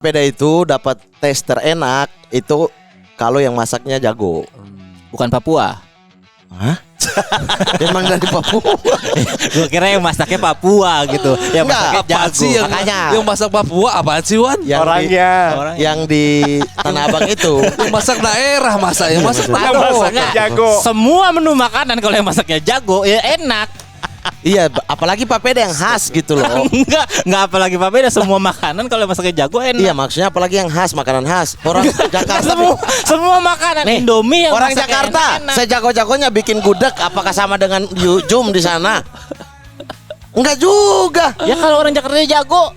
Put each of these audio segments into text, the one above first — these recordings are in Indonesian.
Beda itu dapat tes terenak itu kalau yang masaknya jago. Bukan Papua. Hah? Emang dari Papua. Gue kira yang masaknya Papua gitu. Yang masaknya jago. Makanya yang masak Papua apaan sih Wan? Yang di Tanah Abang itu Yang masak daerah masa yang masak Masaknya jago. Semua menu makanan kalau yang masaknya jago ya enak. iya, apalagi papeda yang khas gitu loh. Enggak apalagi papeda, semua makanan kalau yang masaknya jago enak. Iya, maksudnya apalagi yang khas, makanan khas. Orang Jakarta semua makanan nih, Indomie yang orang masaknya Jakarta enak. sejago-jagonya bikin gudeg, apakah sama dengan Jum di sana? Enggak juga. Ya kalau orang Jakarta jago.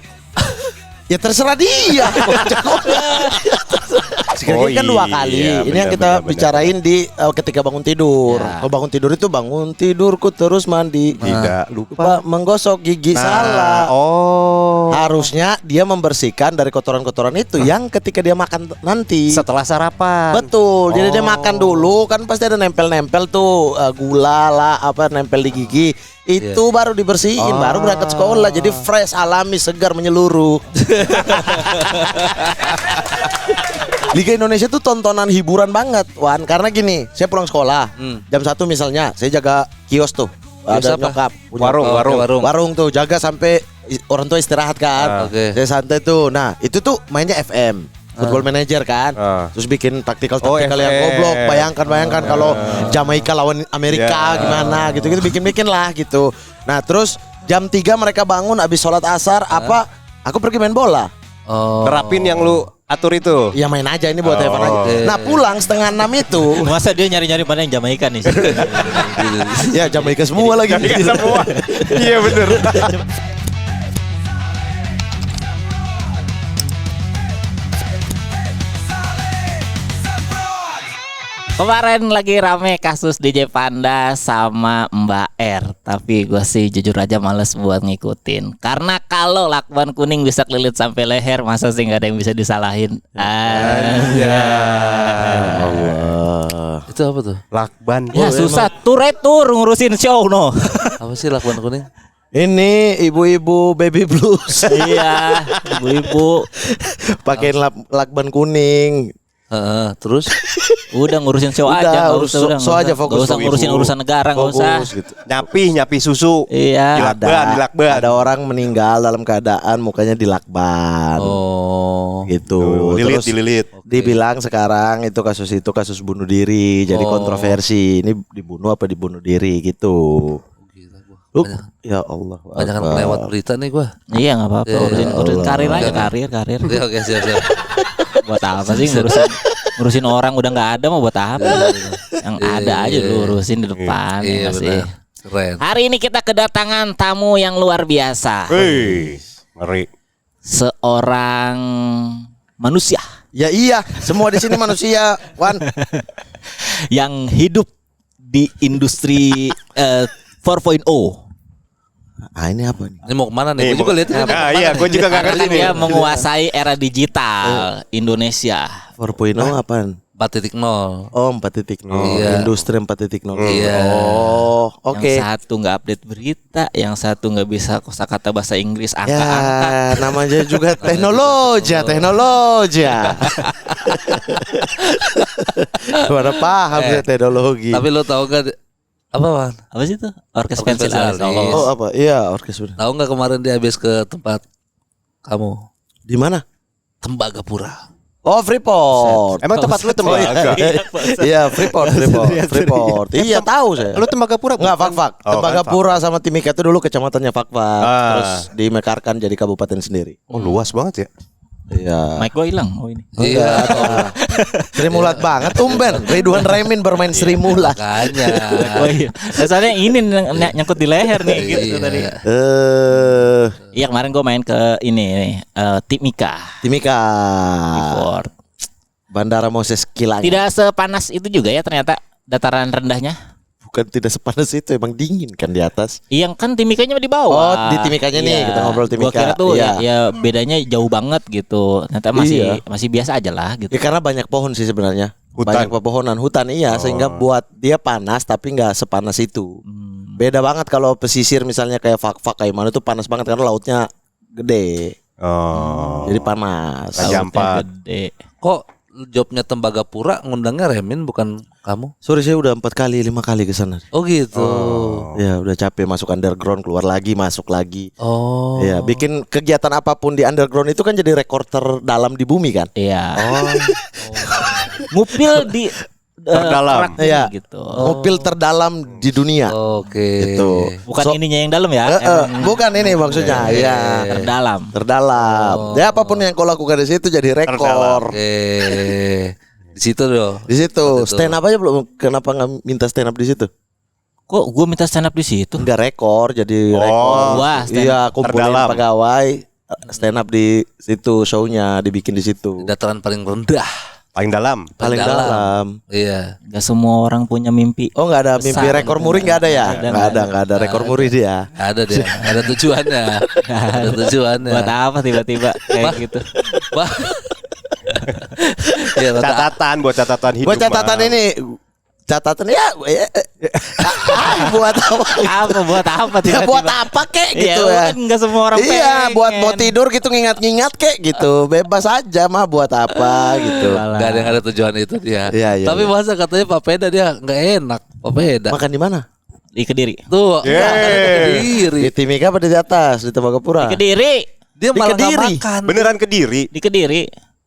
Ya terserah dia. Sekali kan 2 kali. Ini yang kita bicarain di ketika bangun tidur. Ya. Kalau bangun tidur itu bangun tidurku terus mandi. Tidak Lupa menggosok gigi salah. Harusnya dia membersihkan dari kotoran-kotoran itu yang ketika dia makan nanti. setelah sarapan. Betul. Jadi dia makan dulu kan pasti ada nempel-nempel tuh gula lah apa nempel di gigi. Itu baru dibersihin, baru berangkat sekolah. Jadi fresh, alami, segar, menyeluruh. Liga Indonesia tuh tontonan hiburan banget, Wan. Karena gini, saya pulang sekolah jam 1 misalnya, saya jaga kios tuh. Ada nyokap punya warung tuh, jaga sampai orang tua istirahat kan. Saya santai tuh. Nah, itu tuh mainnya FM. Football Manager kan, terus bikin taktikal yang goblok. Bayangkan kalau Jamaika lawan Amerika gimana gitu bikin lah gitu. Nah terus jam 3 mereka bangun abis sholat asar aku pergi main bola. Terapin yang lu atur itu. Ya main aja ini buat Evan aja. Nah pulang 5:30 itu. Masa dia nyari-nyari mana yang Jamaika nih? Ya Jamaika semua lagi. Iya bener. Kemarin lagi rame kasus DJ Panda sama Mbak R. Tapi gue sih jujur aja males buat ngikutin. Karena kalau lakban kuning bisa kelilit sampai leher, masa sih gak ada yang bisa disalahin. Allah. Itu apa tuh? Lakban. Ya susah tur ngurusin show no. Apa sih lakban kuning? Ini ibu-ibu baby blues. Iya, ibu-ibu Pakein lakban kuning. Terus udah ngurusin show Udah, aja, urus show aja, fokus. Gak usah ngurusin urusan negara, gak usah. Gitu. Nyapi susu. Iya. Dilakban. Ada orang meninggal dalam keadaan mukanya dilakban. Gitu. Terus Dililit. dibilang sekarang itu kasus bunuh diri, jadi kontroversi. Ini dibunuh apa dibunuh diri gitu. Ya Allah. banyak lewat berita nih gua. Iya nggak apa-apa, urusin karir aja, karir. Oke, siap. Buat apa sih ngurusin orang udah nggak ada, mau buat apa? Yang ada aja dulu urusin di depan. Iya ya sih. benar. Keren. Hari ini kita kedatangan tamu yang luar biasa. Ngeri. Seorang manusia Ya iya, semua di sini manusia, Wan. yang hidup di industri 4.0. Ini apa nih? Ini mau kemana nih? Gue juga lihat ini. Iya, gue juga gak ngerti nih. Dia menguasai era digital Indonesia. 4.0 apaan? 4.0. Oh 4.0 Iya. Industri 4.0. Iya. Oh oke. Yang satu nggak update berita, yang satu nggak bisa kosakata bahasa Inggris, angka-angka. Ya namanya juga teknologi. Mana paham ya teknologi. Tapi lo tahu gak apa Wan? Apa sih itu? Orkes Orkes pensil pensil alis. alis. Oh apa? Iya orkes. Tahu nggak kemarin dia habis ke tempat kamu? Di mana? Tembagapura. Oh Freeport. Emang tempat lu tembaga? Iya Freeport. Iya tahu saya. Lu Tembagapura? Enggak Fakfak. Oh, Tembagapura sama Timika itu dulu kecamatannya Fakfak. Ah. Terus dimekarkan jadi kabupaten sendiri. Oh luas banget ya. Iya. Mic gue hilang. Oh ini. Iya. Sri Mulat banget tumben. Ridwan Remin bermain Sri Mulat. Makanya. Oh iya. Soalnya ini nyangkut di leher nih gitu tadi. Iya kemarin gue main ke ini Timika. Freeport. Bandara Moses Kilang. Tidak sepanas itu juga ya ternyata dataran rendahnya. Bukan tidak sepanas itu, emang dingin kan di atas. Iya kan Timikanya di bawah. Oh, di Timikanya nih, kita ngobrol Timika. Gua kira tuh Iya. ya bedanya jauh banget gitu. Ternyata masih biasa aja lah gitu. Ya karena banyak pohon sih sebenarnya. Hutan. Banyak pepohonan, hutan iya, sehingga buat dia panas tapi nggak sepanas itu. Beda banget kalau pesisir misalnya kayak Fakfak kayak mana tuh panas banget karena lautnya gede. Oh. Jadi panas. Raja Ampat. Gede. Kok jobnya Tembagapura ngundangnya Remin bukan kamu? Sorry, saya udah 4 kali 5 kali ke sana. Oh gitu. Ya udah capek masuk underground, keluar lagi, masuk lagi. Oh. Ya bikin kegiatan apapun di underground itu kan jadi rekor terdalam di bumi kan. Iya. Oh. Ngupil di Terdalam. kerak bumi Iya. gitu. Mobil terdalam di dunia. Oke. Gitu. Bukan So- ininya yang dalam ya. Emang bukan ini maksudnya. Ya. terdalam. Terdalam. Ya apapun yang kau lakukan di situ jadi rekor. Oke. Di situ dong. Di situ stand up aja belum. Kenapa nggak minta stand up di situ? Kok gue minta stand up di situ? Enggak rekor, jadi rekor. Wah, stand up Iya, kumpulin terdalam. pegawai stand up di situ, show-nya dibikin di situ. Dataran paling rendah. Paling dalam. Paling dalam. Iya. Gak semua orang punya mimpi. Oh nggak ada mimpi Besar. rekor muri nggak ada ya? Nggak Nggak ada rekor muri dia. Ada deh. Ada tujuannya. Ada tujuannya. Buat apa tiba-tiba kayak gitu? Wah. Ya, Catatan buat catatan hidup. Buat catatan Bang. ini, catatan ya, buat apa? Apa buat apa Ya tiba-tiba? buat apa kek gitu Iya, ya? kan nggak semua orang Iya, pengen. buat mau tidur gitu ngingat-ngingat kek gitu. Bebas aja mah buat apa gitu. Gak ada yang ada tujuan itu dia. Iya, iya, Tapi iya. masa katanya Papeda dia nggak enak. Papeda. Makan di mana? Di Kediri. Tuh. Yeay. nggak ada Kediri. Di Timika apa di atas? Di Tembagapura? Di Kediri. Dia Di malah nggak Kediri. makan. Beneran Kediri. Di Kediri.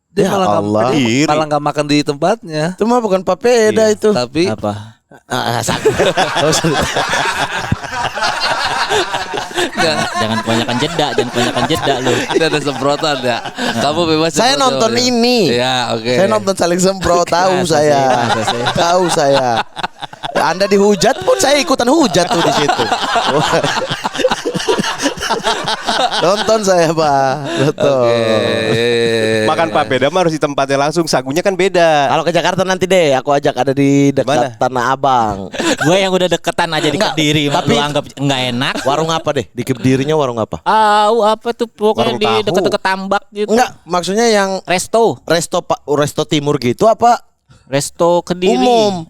Dia Ya malah nggak- Allah. dia Kediri. malah nggak makan di tempatnya. Itu mah bukan papeda Iya. itu. Tapi Apa? Sakit. nggak. Jangan kebanyakan jeda lu. Ini ada semprotan ya. Kamu bebas. Saya semprot nonton ya. ini. Ya oke. Saya nonton saling semprot, tahu Masa saya. sih, masa sih. Tahu saya. Anda dihujat pun saya ikutan hujat tuh di situ. Nonton saya, Pak. Betul. Oke. Makan papeda mah harus di tempatnya langsung. Sagunya kan beda. Kalau ke Jakarta nanti deh, aku ajak ada di dekat Mana? Tanah Abang. Gue yang udah deketan aja di Enggak, Kediri, tapi- lu anggap nggak enak. Warung apa deh? Di Kedirinya warung apa? Apa tuh pokoknya Warung di tahu. deket-deket tambak gitu. Enggak, maksudnya yang Resto, resto timur gitu apa? resto Kediri.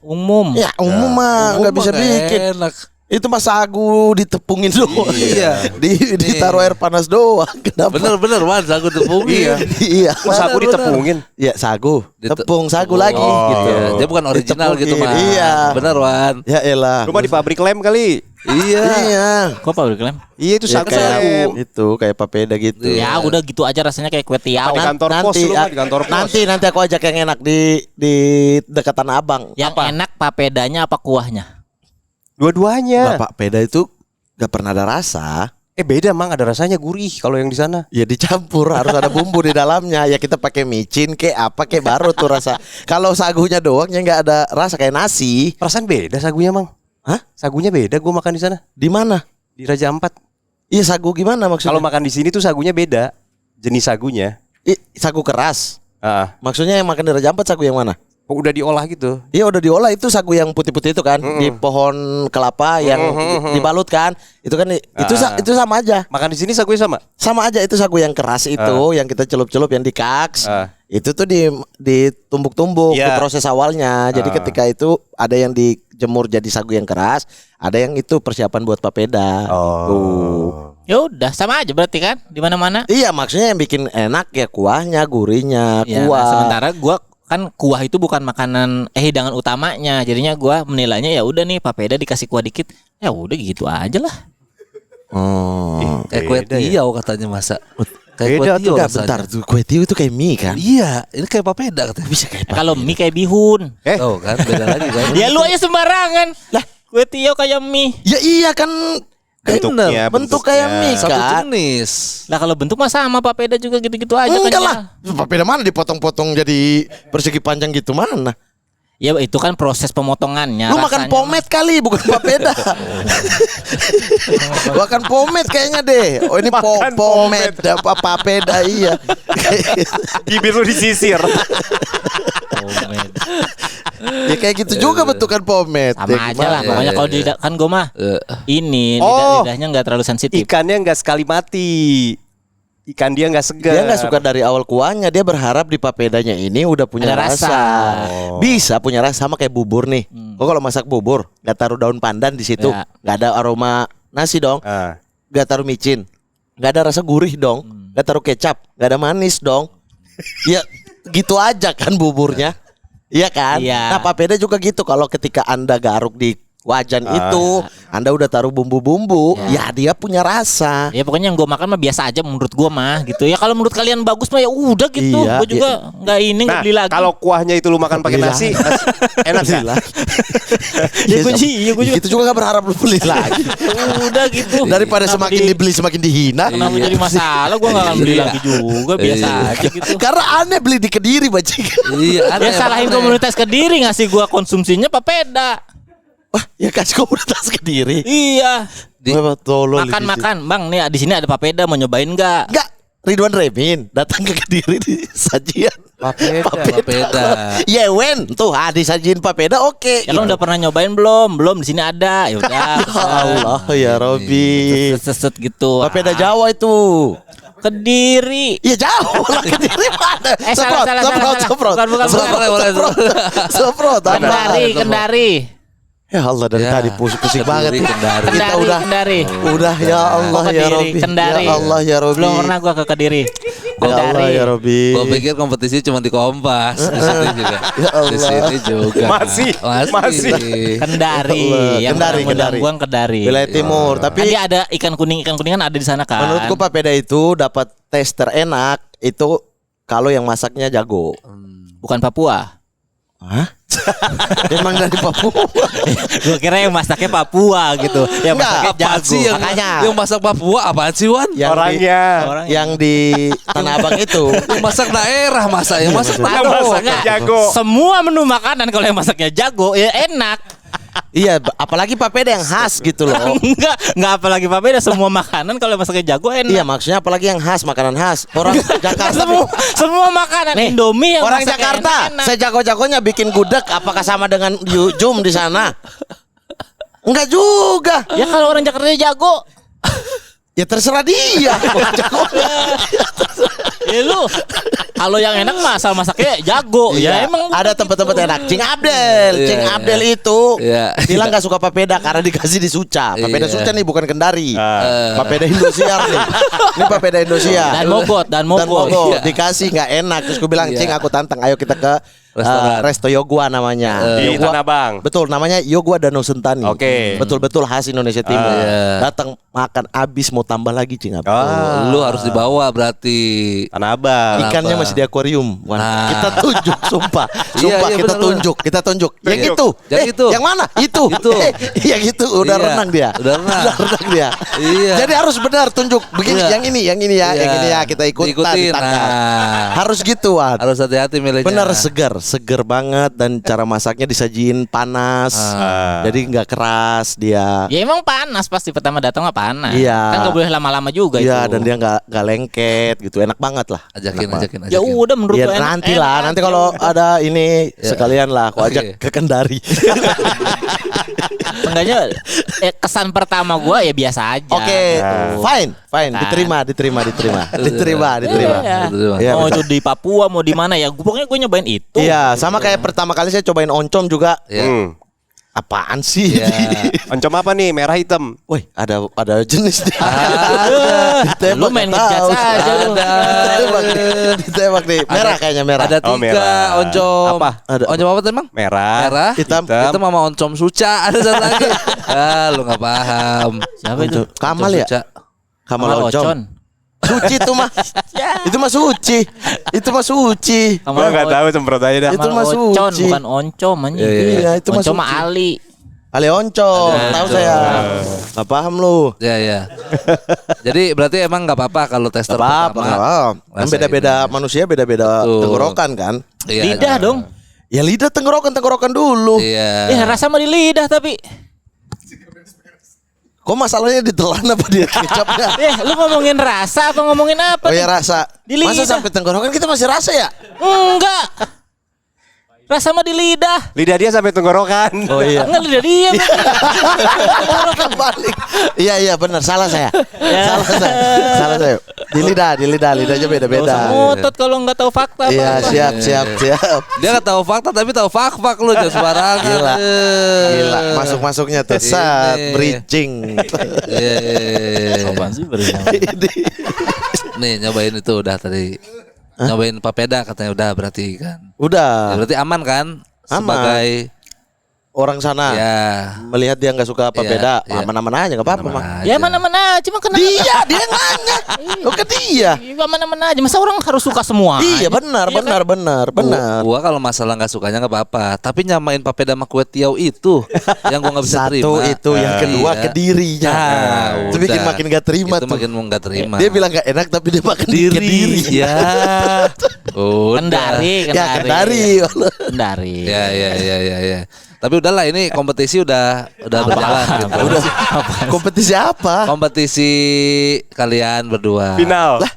Umum. Ya umum mah nggak bisa bikin. Enak. Itu mah sagu ditepungin doang. Iya. Ditaruh air panas doang. Kenapa? Bener Wan, aku tepungin. Iya. Kok sagu ditepungin? Ya sagu, Dite- tepung sagu lagi Oh, gitu. Iya, dia bukan original gitu Ditepungin, mah. Iya. Bener Wan. Ya elah. Rumah di pabrik lem kali. Iya. Iya. Kok pabrik lem? Iya itu Ya, sagu. kayak itu kayak papeda gitu. Iya. Ya udah gitu aja rasanya kayak kue tiaw. Di kantor pos lu mah, di kantor pos. Nanti aku ajak yang enak di dekat Tanah Abang. Yang enak papedanya apa kuahnya? Dua-duanya. Bapak peda itu gak pernah ada rasa. Beda mang, ada rasanya gurih kalau yang di sana. Ya dicampur harus ada bumbu di dalamnya. Ya kita pakai micin kayak apa kayak baru tuh rasa. Kalau sagunya doang ya nggak ada rasa kayak nasi. Perasaan beda sagunya mang. Hah? Sagunya beda. Gue makan di sana Di mana? di Raja Ampat. Iya sagu gimana maksudnya? Kalau makan di sini tuh sagunya beda. Jenis sagunya. Sagu keras. Ah, Maksudnya yang makan di Raja Ampat sagu yang mana? udah diolah gitu. Iya udah diolah itu sagu yang putih-putih itu kan di pohon kelapa yang dibalut kan itu kan itu sama aja Makan di sini sagunya sama. sama aja itu sagu yang keras itu yang kita celup-celup yang dikaks itu tuh ditumbuk-tumbuk di Iya. proses awalnya jadi ketika itu ada yang dijemur jadi sagu yang keras ada yang itu persiapan buat papeda gitu. Ya udah sama aja berarti kan di mana-mana. Iya maksudnya yang bikin enak ya kuahnya gurihnya Ya, kuah nah, sementara gua kan kuah itu bukan makanan hidangan utamanya. Jadinya gua menilainya ya udah nih papeda dikasih kuah dikit. Ya udah gitu aja lah. oh. Kayak kue Beda ya? tiaw katanya masa. Kayak kue Beda tiaw Enggak, rasanya. bentar tuh kue tiaw itu kayak mie kan Iya, ini kayak papeda katanya. bisa kayak Kalau mie kayak bihun. Oh kan beda lagi kan. Ya lu aja sembarangan. Lah, kue tiaw kayak mie. ya iya kan Bentuknya, bentuk kayak mie Satu kan. jenis. Lah kalau bentuk mah sama papeda juga gitu-gitu aja Enggak kan. lah. Papeda mana dipotong-potong jadi persegi panjang gitu mana? Ya itu kan proses pemotongannya. Lu makan rasanya pomade kali bukan papeda. Makan pomade kayaknya deh. Oh ini Makan pomade apa papeda iya. Bibir lu disisir. Pomade. Ya kayak gitu juga bentukan pomade. Sama Ya, aja gimana? lah. Pokoknya kalau di lidah kan gue mah ini Oh. lidahnya nggak terlalu sensitif. Ikannya nggak sekali mati. Ikan dia nggak segar. Dia nggak suka dari awal kuahnya. Dia berharap di papedanya ini udah punya Ada rasa. rasa. Bisa punya rasa sama kayak bubur nih. Kok kalau masak bubur nggak taruh daun pandan di situ, Ya. nggak ada aroma nasi dong. Ah. Nggak taruh micin, nggak ada rasa gurih dong. nggak taruh kecap, nggak ada manis dong. Ya gitu aja kan buburnya. Iya kan? Iya. Nah papeda juga gitu. Kalau ketika Anda garuk di wajan itu, Anda udah taruh bumbu-bumbu, ya dia punya rasa. Ya pokoknya yang gue makan mah biasa aja menurut gue mah gitu. Ya kalau menurut kalian bagus mah ya udah gitu. Iya, Gue juga nggak Nah, beli lagi. kalau kuahnya itu lu makan pakai nasi, enak Beli gak? lagi. Ya gue sih, ya gue juga. Gitu juga gak berharap lu beli lagi. Udah gitu. Daripada Kenapa semakin jadi- dibeli semakin dihina. Kenapa jadi masalah? Gue nggak akan beli lagi juga. Biasa aja gitu. Karena aneh beli di Kediri bajingan. Iya, Ya salahin komunitas Kediri ngasih gue konsumsinya papeda. Wah, ya kasih komunitas Kediri. Iya. Tolol Makan-makan, Bang. Nih di sini ada papeda, mau nyobain nggak? Enggak, Ridwan Remin datang ke Kediri di sajian papeda. Ya Wen, tuh disajin papeda oke. Ya lo udah pernah nyobain belum? Belum, di sini ada. Ya udah. Ya Allah ya Robi. Seset gitu. Papeda Jawa itu. Kediri. Ya jauh lah Kediri mana? Salah. Semprot. Bukan. Semprot. Kendari. Ya Allah dari Ya, tadi pusing banget. Kendari. Kita udah Kendari. ya Allah ya Robi. Kendari. Ya Allah ya Robi. Belum pernah gua ke Kediri. Ya Allah ya Robi. Gue pikir kompetisi cuma di Kompas. Di sini juga. Ya Allah. Di sini juga. Masih. Kendari. Ya Allah. Kendari. Buang Kendari. Wilayah Timur. Kan Tapi dia ada ikan kuningan ada di sana kan. menurutku papeda itu dapat tes terenak itu kalau yang masaknya jago. Bukan Papua. Hah? Emang dari Papua. Gua kira yang masaknya Papua gitu. Yang Enggak, masaknya Apaan jago. sih yang, Makanya. yang masak Papua apaan sih Wan? Yang Orangnya. yang di Tanah Abang itu. Yang masak daerah masa yang masak Yang masaknya jago. Semua menu makanan kalau yang masaknya jago ya enak. Iya, apalagi papeda yang khas gitu loh. Enggak apalagi papeda, semua makanan kalau yang masaknya jago enak. Iya, maksudnya apalagi yang khas, makanan khas. Orang Jakarta semua makanan Indomie yang orang masaknya Jakarta enak-enak. sejago-jagonya bikin gudeg, apakah sama dengan Jum di sana? Enggak juga. Ya kalau orang Jakarta jago. Ya terserah dia. Jagonya. Ya lu kalau yang enak mah asal masaknya jago. Ya Iya. emang Ada tempat-tempat enak. Cing Abdel, Iya, Cing iya. Abdel itu Iya. bilang gak suka papeda karena dikasih di Suca. Papeda Iya. Suca nih bukan Kendari. Papeda Indosiar nih. Ini papeda Indosiar. dan mogot. Dan Mogot Iya. dikasih nggak enak. Terus gue bilang, Iya. Cing aku tantang, ayo kita ke Restoran. Resto Yogua namanya. Di Yogua- Tanah Abang. Betul, namanya Yogua Danau Sentani. Oke. Betul-betul khas Indonesia Timur. Iya. Datang makan abis mau tambah lagi Cing Abdel. Lu harus dibawa berarti. Tanah Abang. Ikannya Kenapa? masih di akuarium. Wan. Nah. Kita tunjuk, sumpah. Iya, Sumpah iya, kita benar, tunjuk, kita tunjuk. Yang Tunjuk. itu. Yang itu. Yang mana? Itu. Itu. Yang itu udah Iya, renang dia. udah renang. dia. Iya. Jadi harus benar tunjuk. Begini, Iya. yang ini ya, Iya. yang ini ya kita ikutan Diikutin. ditangkap. Nah. Harus gitu, Wan. Harus hati-hati milihnya. Benar seger banget dan cara masaknya disajiin panas. Jadi nggak keras dia. Ya emang panas pasti pertama datang mah panas. Iya. Kan nggak boleh lama-lama juga Iya, itu. dan dia nggak lengket gitu. Enak banget lah. Ajakin. Ya udah menurut Ya gua enak. nanti lah, enak. nanti kalau ada ini Ya. sekalian lah, aku Oke. ajak ke Kendari. Enggaknya kesan pertama gua ya biasa aja. Oke, fine, diterima. Iya. Iya, Mau betul. itu di Papua mau di mana ya, pokoknya gue nyobain itu. Iya, sama kayak pertama kali saya cobain oncom juga. Ya. Apaan sih? Ya. Oncom apa nih? Merah hitam. Woi, ada jenis dia. Lu main ngejudge aja lu. Ditembak nih. Merah kayaknya merah. Ada 3 Oh, merah. oncom. Apa? Ada. Oncom apa tuh emang? Merah. Merah, Hitam. Itu mama oncom suca. Ada satu lagi. Lu nggak paham. Siapa itu? Kamal Oncom ya? suca. Kamal Kamal oncom. Ocon. Suci itu mah. Itu mah suci. Itu mah suci. Gua nggak tahu, semprot aja dah. Itu Kamal mah Ocon suci. bukan oncom anjing. Iya, itu mah Oncom mah suci. Ali. Ale oncom, tahu saya. Gak paham lu. Ya. Jadi berarti emang nggak apa-apa kalau tester Apa? pertama. Kan Rasain. beda-beda manusia, beda-beda Betul. tenggorokan kan. Iya, Lidah iya. dong. Ya lidah tenggorokan dulu. Iya. Ya rasa mah di lidah tapi. Kok masalahnya ditelan apa dia kecapnya? Lu ngomongin rasa apa ngomongin apa? Oh ya nih? rasa. Di Masa lidah. sampai tenggorokan kita masih rasa ya? Enggak. Rasa mah di lidah. Lidah dia sampai tenggorokan. Oh iya. Enggak lidah dia. Balik. Iya benar, salah saya. Salah saya. Di lidahnya beda-beda. Ngotot kalau nggak tahu fakta. Iya, siap. Dia nggak tahu fakta tapi tahu fak lu jangan sembarangan. Gila, masuknya tuh saat bridging. Apaan sih berinya? Nih nyobain itu udah tadi. Nyobain papeda katanya udah berarti kan. Udah. Ya, berarti aman kan? Aman. Sebagai Orang sana melihat dia nggak suka papeda, aman-aman aja nggak apa-apa mah. Ya mana-mana aja, cuma kenapa? Dia nanya. Lo ke dia. Mana-mana aja. Masa orang harus suka semua? Iya benar. Gua kalau masalah nggak sukanya nggak apa-apa, tapi nyamain papeda sama kue tiaw itu yang gua nggak bisa terima. Satu itu, yang kedua ke dirinya. Itu bikin makin nggak terima itu tuh. makin nggak terima. Dia bilang nggak enak tapi dia makan ke diri. Ya. Kendari. Ya. Tapi udahlah ini kompetisi udah berjalan gitu. Udah. Kompetisi apa? Kompetisi kalian berdua. Final. Lah,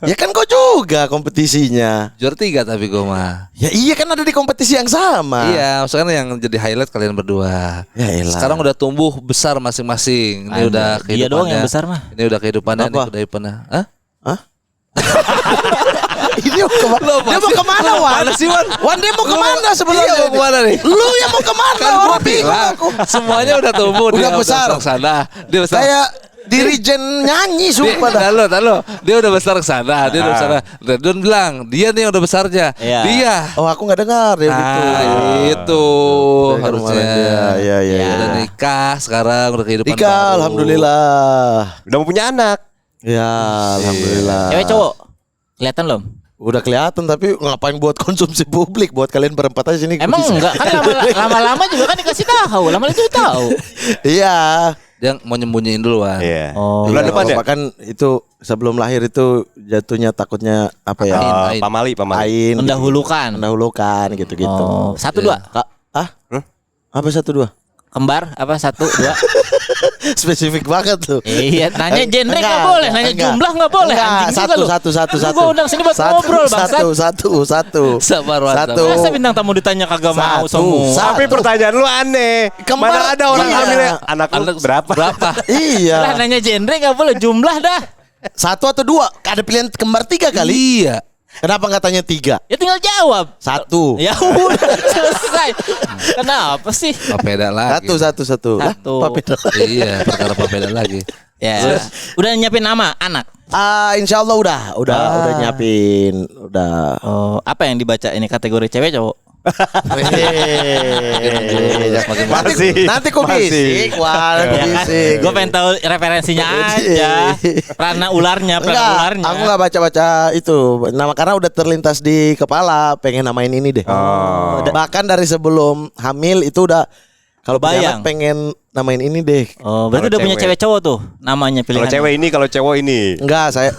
ya kan kau juga kompetisinya. Juara 3 tapi gue mah. Ya iya kan ada di kompetisi yang sama. Iya, maksudnya yang jadi highlight kalian berdua. Ya elah. Sekarang udah tumbuh besar masing-masing. Ini udah kehidupannya. Dia doang yang besar mah. Ini udah kehidupannya, ini udah hidupannya. Hah? Ini dia mau kemana Wan? Wan dia mau kemana sebenarnya? Iya mau kemana nih? Lu yang mau kemana? Kan gua Orang bingung bilang aku. semuanya udah tumbuh. Udah dia besar. ke sana. Dia besar. Kayak dirijen nyanyi sumpah dah. Tahu. Dia udah besar ke sana. Dia udah besar. Don bilang dia nih yang udah besarnya. Iya. Dia. Oh aku nggak dengar ya gitu. Itu harusnya. Iya. Udah nikah sekarang udah kehidupan Nikah, baru. alhamdulillah. Udah mau punya anak. Ya, alhamdulillah. Cewek cowok? Kelihatan belum? Udah kelihatan tapi ngapain buat konsumsi publik buat kalian berempat aja sini. Emang enggak kan lama-lama juga kan dikasih tahu, lama-lama juga tahu. Iya. Dia mau nyembunyiin duluan. Iya. Oh. Bulan Iya, depan ya? kan itu sebelum lahir itu jatuhnya takutnya apa ya? Ain. Pamali. Ain. Mendahulukan. Mendahulukan gitu-gitu. Oh, 1-2. Apa 1-2? Kembar apa 1-2? Spesifik banget tuh. Iya, nanya genre Enggak, nggak boleh, nanya enggak. jumlah nggak boleh. Enggak, Anjing juga lu. satu. Gua undang sini buat ngobrol bangsat. Satu. Sabar. Masa bintang tamu ditanya kagak mau semua. Tapi pertanyaan lu aneh. Kembar, Mana ada orang iya. hamilnya? Anak lu berapa? Berapa? Lah Iya. nanya genre nggak boleh, jumlah dah. 1 atau 2? Ada pilihan kembar 3 kali. Iya. Kenapa nggak tanya 3? Ya tinggal jawab. 1. Ya udah selesai. Kenapa sih? Papeda lagi. Satu. Lah, Satu. papeda. Iya, perkara papeda lagi. Ya. Udah nyiapin nama anak. Insya Allah udah nyiapin, udah. Oh, apa yang dibaca ini kategori cewek cowok? Nanti kok bisik, Gue pengen tahu referensinya aja. Prana ularnya. Aku nggak baca itu nama karena udah terlintas di kepala, pengen namain ini deh. Bahkan dari sebelum hamil itu udah kalau punya anak pengen namain ini deh. Oh, berarti Kalau udah punya cewek. cewek cowok tuh namanya Kalau pilihan. cewek ini, kalau cowok ini. Enggak, saya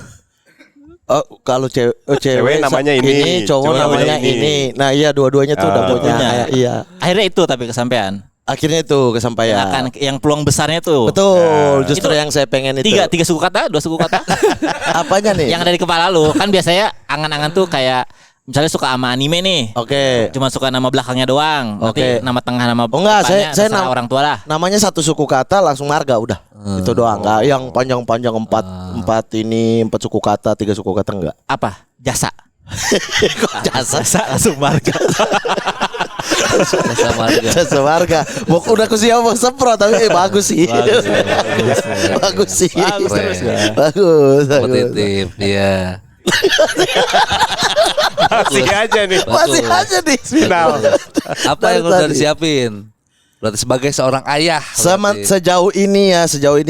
kalau cewek Cewek namanya ini, cowok cowok namanya namanya ini. Nah, iya dua-duanya tuh udah punya. Iya. Akhirnya itu tapi kesampaian. Akhirnya itu kesampaian. Akan yang peluang besarnya tuh. Betul, justru Itu yang saya pengen itu. Tiga suku kata, 2 suku kata. Apanya nih? Yang ada di kepala lu kan biasanya angan-angan tuh kayak misalnya suka sama anime nih. Oke. Cuma suka nama belakangnya doang. Nanti Oke. nama tengah nama Oh enggak, depannya saya terserah orang tua lah. Namanya satu suku kata langsung marga udah. Itu doang. Enggak yang panjang-panjang empat ini 4 suku kata, 3 suku kata enggak. Apa? Jasa. Kok jasa? langsung marga. Jasa marga. Jasa marga. Udah aku siap mau semprot tapi bagus sih. Bagus sih. Bagus. Kompetitif dia. Masih aja nih. Masih aja nih. Final. Apa yang udah disiapin? Berarti sebagai seorang ayah. berarti. Sejauh ini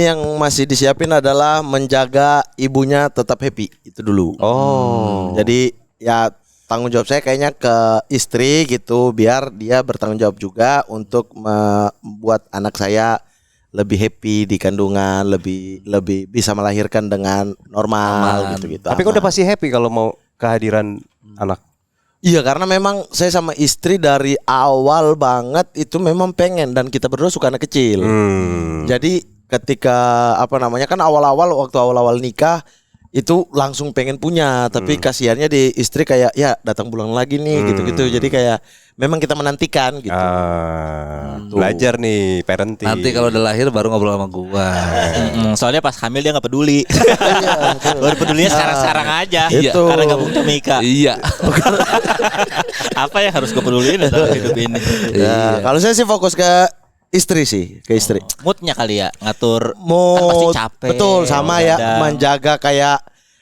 yang masih disiapin adalah menjaga ibunya tetap happy itu dulu. Oh. Jadi ya tanggung jawab saya kayaknya ke istri gitu biar dia bertanggung jawab juga untuk membuat anak saya lebih happy di kandungan, lebih bisa melahirkan dengan normal gitu. Tapi kok udah pasti happy kalau mau kehadiran anak? Iya karena memang saya sama istri dari awal banget itu memang pengen dan kita berdua suka anak kecil. Jadi ketika kan awal-awal waktu awal-awal nikah itu langsung pengen punya, tapi kasihannya di istri kayak ya datang bulan lagi nih gitu-gitu. Jadi kayak memang kita menantikan gitu. Belajar nih parenting. Nanti kalau udah lahir baru ngobrol sama gua. Soalnya pas hamil dia nggak peduli. Baru pedulinya sekarang aja. Itu. Karena gabung Mika. Iya. Apa yang harus gue peduliin dalam hidup ini? Ya, kalau saya sih fokus ke istri sih, ke istri. Moodnya kali ya ngatur. Kan Mau pasti capek. betul sama ya begadang. menjaga kayak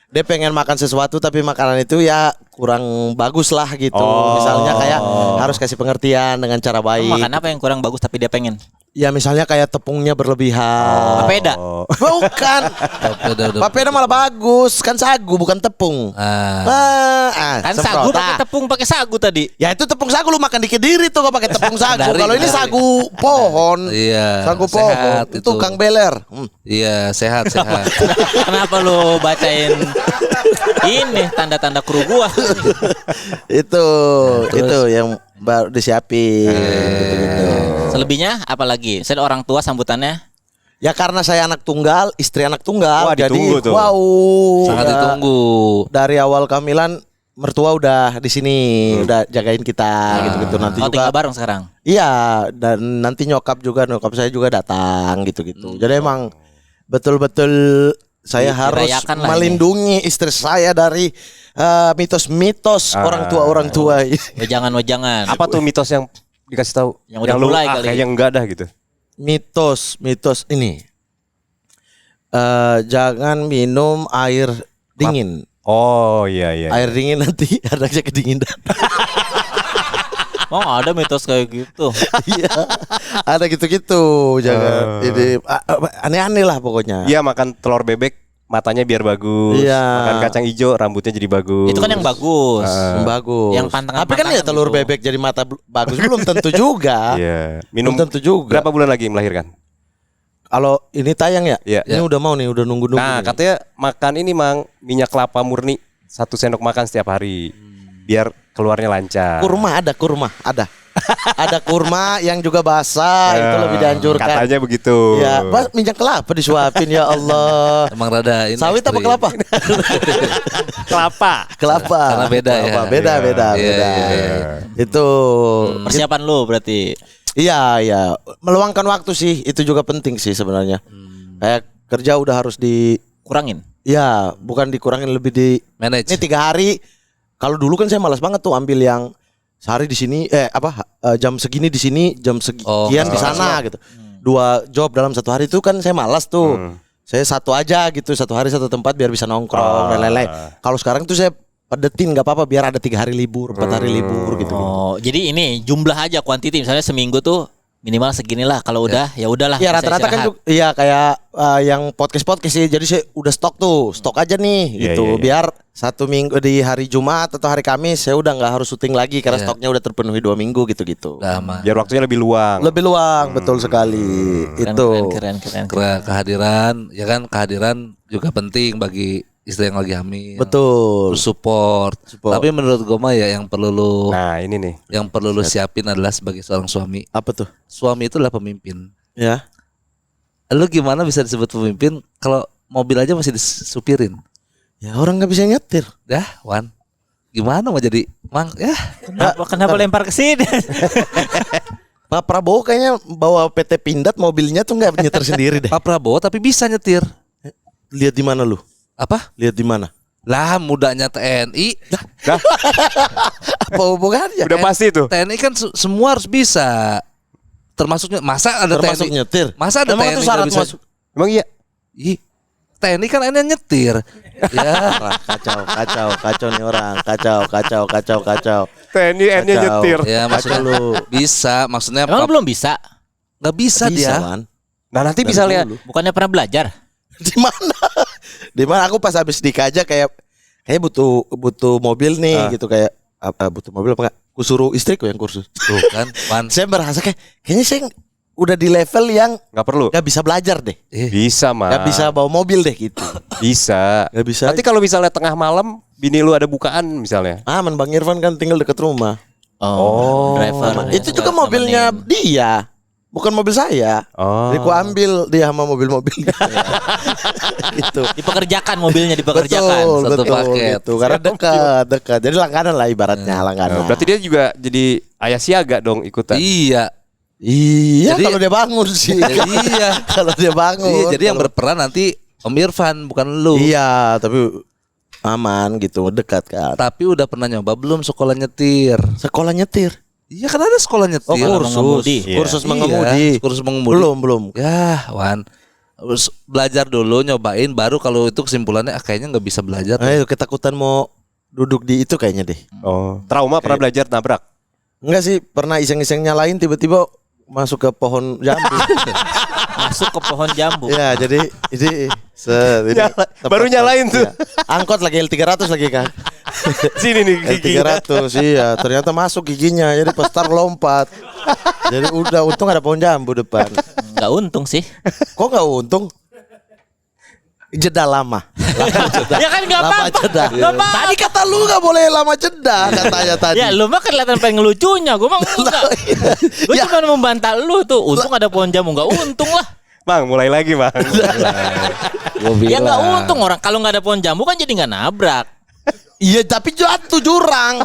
dia pengen makan sesuatu tapi makanan itu ya kurang bagus lah gitu. Misalnya kayak harus kasih pengertian dengan cara baik. Makan apa yang kurang bagus tapi dia pengen? Ya misalnya kayak tepungnya berlebihan. Papeda. Bukan. Papeda malah bagus, kan sagu bukan tepung. Kan sagu pakai tepung pakai sagu tadi. Ya itu tepung sagu lu makan dikit diri tuh kalau pakai tepung sagu. Dari- Kalau ini dari. sagu pohon. Iya, Sagu sehat pohon. itu. Itu Kang Beler. Iya, sehat. Kenapa lu bacain ini tanda-tanda kru gua? Itu yang baru disiapin. Gitu-gitu. Selebihnya apalagi? Saya orang tua sambutannya. Ya karena saya anak tunggal, istri anak tunggal. Wah, jadi ditunggu tuh. wow. Sangat ya, ditunggu. Dari awal kehamilan mertua udah di sini, udah jagain kita gitu-gitu nanti Oh, tinggal juga. bareng sekarang. Iya, dan nanti nyokap saya juga datang gitu-gitu. Jadi emang betul-betul saya harus Dirayakan lah melindungi istri saya dari mitos-mitos orang tua. Wejangan. Apa tuh mitos yang dikasih tahu? Yang udah lu mulai kali. kayaknya enggak dah gitu. Mitos ini. Jangan minum air dingin. Oh iya iya. Air dingin nanti anaknya kedinginan. Oh, ada mitos kayak gitu. Iya. Ada gitu-gitu. Jangan ini aneh-aneh lah pokoknya. Iya, makan telur bebek matanya biar bagus. Iya. Makan kacang hijau rambutnya jadi bagus. Itu kan yang bagus. Bagus. Yang pantangan- Tapi kan ya pantangan telur gitu. bebek jadi mata bagus belum tentu juga. Iya. Minum Belum tentu juga. berapa bulan lagi melahirkan? Kalau ini tayang ya? Iya. Ini udah mau nih, udah nunggu-nunggu. Nah, nih. katanya makan ini Mang, minyak kelapa murni 1 sendok makan setiap hari. Biar keluarnya lancar. kurma ada. Ada kurma yang juga basah, itu lebih dianjurkan. Katanya begitu. Ya, minyak kelapa disuapin ya Allah. Emang rada ini. Sawit apa ekstrim. kelapa? Kelapa. Kelapa. Karena beda ya. Kelapa, Beda. Iya, iya. Itu. Persiapan lu berarti. Iya. Meluangkan waktu sih, itu juga penting sih sebenarnya. Kayak kerja udah harus Kurangin. Iya, bukan dikurangin, lebih di Manage. ini 3 hari. Kalau dulu kan saya malas banget tuh ambil yang sehari di sini jam segini di sini, jam sekian di sana gitu. 2 job dalam 1 hari itu kan saya malas tuh. Saya satu aja gitu, 1 hari 1 tempat biar bisa nongkrong dan lain-lain. Kalau sekarang tuh saya padetin nggak apa-apa biar ada 3 hari libur, 4 hari libur gitu. Oh, jadi ini jumlah aja kuantiti misalnya seminggu tuh minimal seginilah. Kalau udah ya udahlah. Iya bisa rata-rata kan istirahat. juga, iya kayak yang podcast sih. Jadi saya udah stok aja nih Iya, gitu. iya, iya. Biar 1 minggu di hari Jumat atau hari Kamis saya udah nggak harus syuting lagi karena Iya. stoknya udah terpenuhi 2 minggu gitu-gitu. Udah aman. Biar waktunya lebih luang. Lebih luang, betul sekali. Keren, Itu. keren. Kehadiran, ya kan kehadiran juga penting bagi istri yang lagi hamil. Betul. Terus support. Tapi menurut gue mah ya yang perlu lu Nah, ini nih. siapin adalah sebagai seorang suami. Apa tuh? Suami itu adalah pemimpin. Ya. Lu gimana bisa disebut pemimpin kalau mobil aja masih disupirin? Ya orang nggak bisa nyetir. Dah, Wan. Gimana mau jadi mang? Ya, Kenapa lempar ke sini? Pak Prabowo kayaknya bawa PT Pindad mobilnya tuh nggak nyetir sendiri deh. Pak Prabowo tapi bisa nyetir. Lihat di mana lu? Apa? Lihat di mana? Lah, mudanya TNI. Dah, Apa hubungannya? udah pasti tuh. TNI kan semua harus bisa. Termasuknya masa ada Termasuk TNI nyetir. Masa ada Emang TNI itu nggak syarat bisa? masuk. Emang iya. Ih, TNI kan enak nyetir. Ya, Kacau nih orang. Kacau. TNI N-nya Kacau. nyetir. ya maksudnya lu. bisa. Maksudnya Emang lu belum bisa? nggak bisa dia. Wan. Nah, nanti Dari bisa lihat. dulu. Bukannya pernah belajar? Di mana? Di mana aku pas habis nikah aja kayak butuh mobil nih gitu kayak butuh mobil apa enggak? Kusuruh istriku yang kursus. Tuh kan, Wan. Saya merasa kayaknya saya udah di level yang Nggak perlu. nggak bisa belajar deh. Bisa, Mang. Nggak bisa bawa mobil deh gitu. Bisa. Nggak bisa. Nanti kalau misalnya tengah malam bini lu ada bukaan misalnya. Aman, Bang Irfan kan tinggal dekat rumah. Oh. Driver. Itu juga mobilnya dia. Bukan mobil saya. Oh. Jadi ku ambil dia sama mobil-mobil. Itu. Dipekerjakan mobilnya dipekerjakan. Betul, satu betul paket. gitu. Karena dekat. Jadi langganan lah ibaratnya langganan. Berarti dia juga jadi ayah siaga dong ikutan. Iya. Iya, Jadi- kalau dia bangun sih. Iya. Kalau dia bangun. Iya, jadi yang berperan nanti Om Irfan bukan lu. Iya, tapi aman gitu, dekat kan. Tapi udah pernah nyoba belum sekolah nyetir? Sekolah nyetir. Iya kan ada sekolah nyetir. mengemudi. Kursus Iya, mengemudi. kursus mengemudi. Belum. Ya, Wan. Harus belajar dulu, nyobain, baru kalau itu kesimpulannya kayaknya nggak bisa belajar. Ayo ketakutan mau duduk di itu kayaknya deh. Oh, trauma pernah belajar nabrak. Enggak sih, pernah iseng-iseng nyalain tiba-tiba masuk ke pohon jambu. Masuk ke pohon jambu. Ya, jadi ini Baru nyalain tuh. Iya. Angkot lagi L300 lagi kan. Sini nih giginya. L300 iya, ternyata masuk giginya. Jadi pas start lompat. Jadi udah untung ada pohon jambu depan. Nggak untung sih. Kok nggak untung? Jeda lama. Ya kan nggak Lama apa-apa. jeda. Nggak apa-apa. Tadi kata lu nggak boleh lama jeda katanya tadi. Ya lu mah kelihatan pengen ngelucunya. Gue mah enggak. Gue Ya. cuma membantah lu tuh. Untung ada pohon jamu. Nggak untung lah. Bang, mulai lagi, Bang. Ya nggak untung orang. Kalau nggak ada pohon jambu kan jadi nggak nabrak. Iya, tapi jatuh jurang.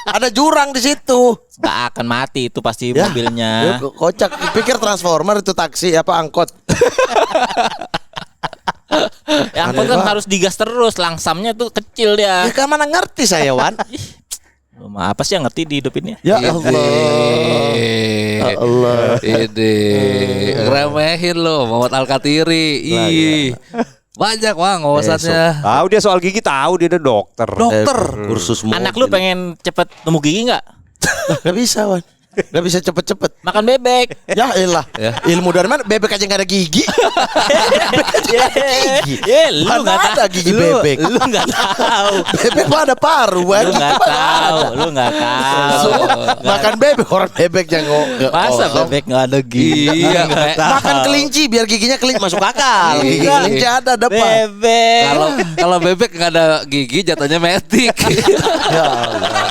Ada jurang di situ. Nggak akan mati itu pasti Ya, mobilnya. kocak. Pikir transformer itu taksi apa angkot. Ya angkot kan harus digas terus. Langsamnya tuh kecil Ya dia. kan mana ngerti saya, Wan. Lu mah apa sih yang ngerti di hidup ini? Ya Allah. Ya Allah. Ide, ngeremehin lo Muhammad Al-Katiri. Ih. Banyak Bang wawasannya. Tahu dia soal gigi, tahu dia udah dokter. Dokter. Kursus Anak lu pengen cepet tumbuh gigi nggak? Gak bisa, Wan. Gak bisa cepet-cepet. Makan bebek. Ya elah. Ya. Ilmu dari mana? Bebek aja gak ada gigi. Bebek aja gak ada gigi. Lu Mana nggak ada tahu. gigi bebek. Lu nggak tahu. Bebek mah ada paru, Wan. Lu nggak Gigi mana tahu. ada. Lu nggak tahu. Makan bebek, orang bebek yang Masa bebek nggak ada gigi? Iya, Nggak tahu. Makan kelinci biar giginya kelinci masuk akal. Gigi Iya. kelinci ada depan. Bebek. Kalau bebek nggak ada gigi jatuhnya metik. Ya Allah.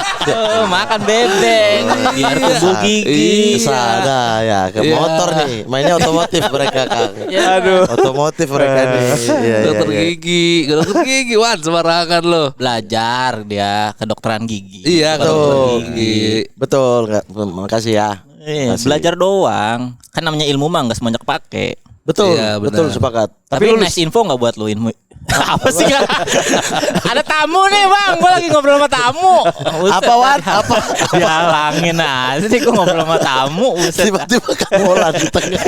Makan bebek biar tumbuh gigi. Ada ya ke Iya. motor nih. Mainnya otomotif mereka, Kang. Aduh. Otomotif mereka nih. Iya, Dokter iya. gigi, Wan sembarangan lo. Belajar dia kedokteran gigi. Iya, Bukan dokter Betul. gigi. Betul, enggak. Makasih ya. Makasih. Belajar doang. Kan namanya ilmu mah nggak semuanya kepake. Betul, Iya, benar. betul sepakat. Tapi nice info nggak buat lu ilmu? Apa sih kan? Ada tamu nih bang, gue lagi ngobrol sama tamu. Buset, Apa, Wan? Apa? Dihalangin aja sih gue ngobrol sama tamu. Buset. Tiba-tiba kamolan di tengah.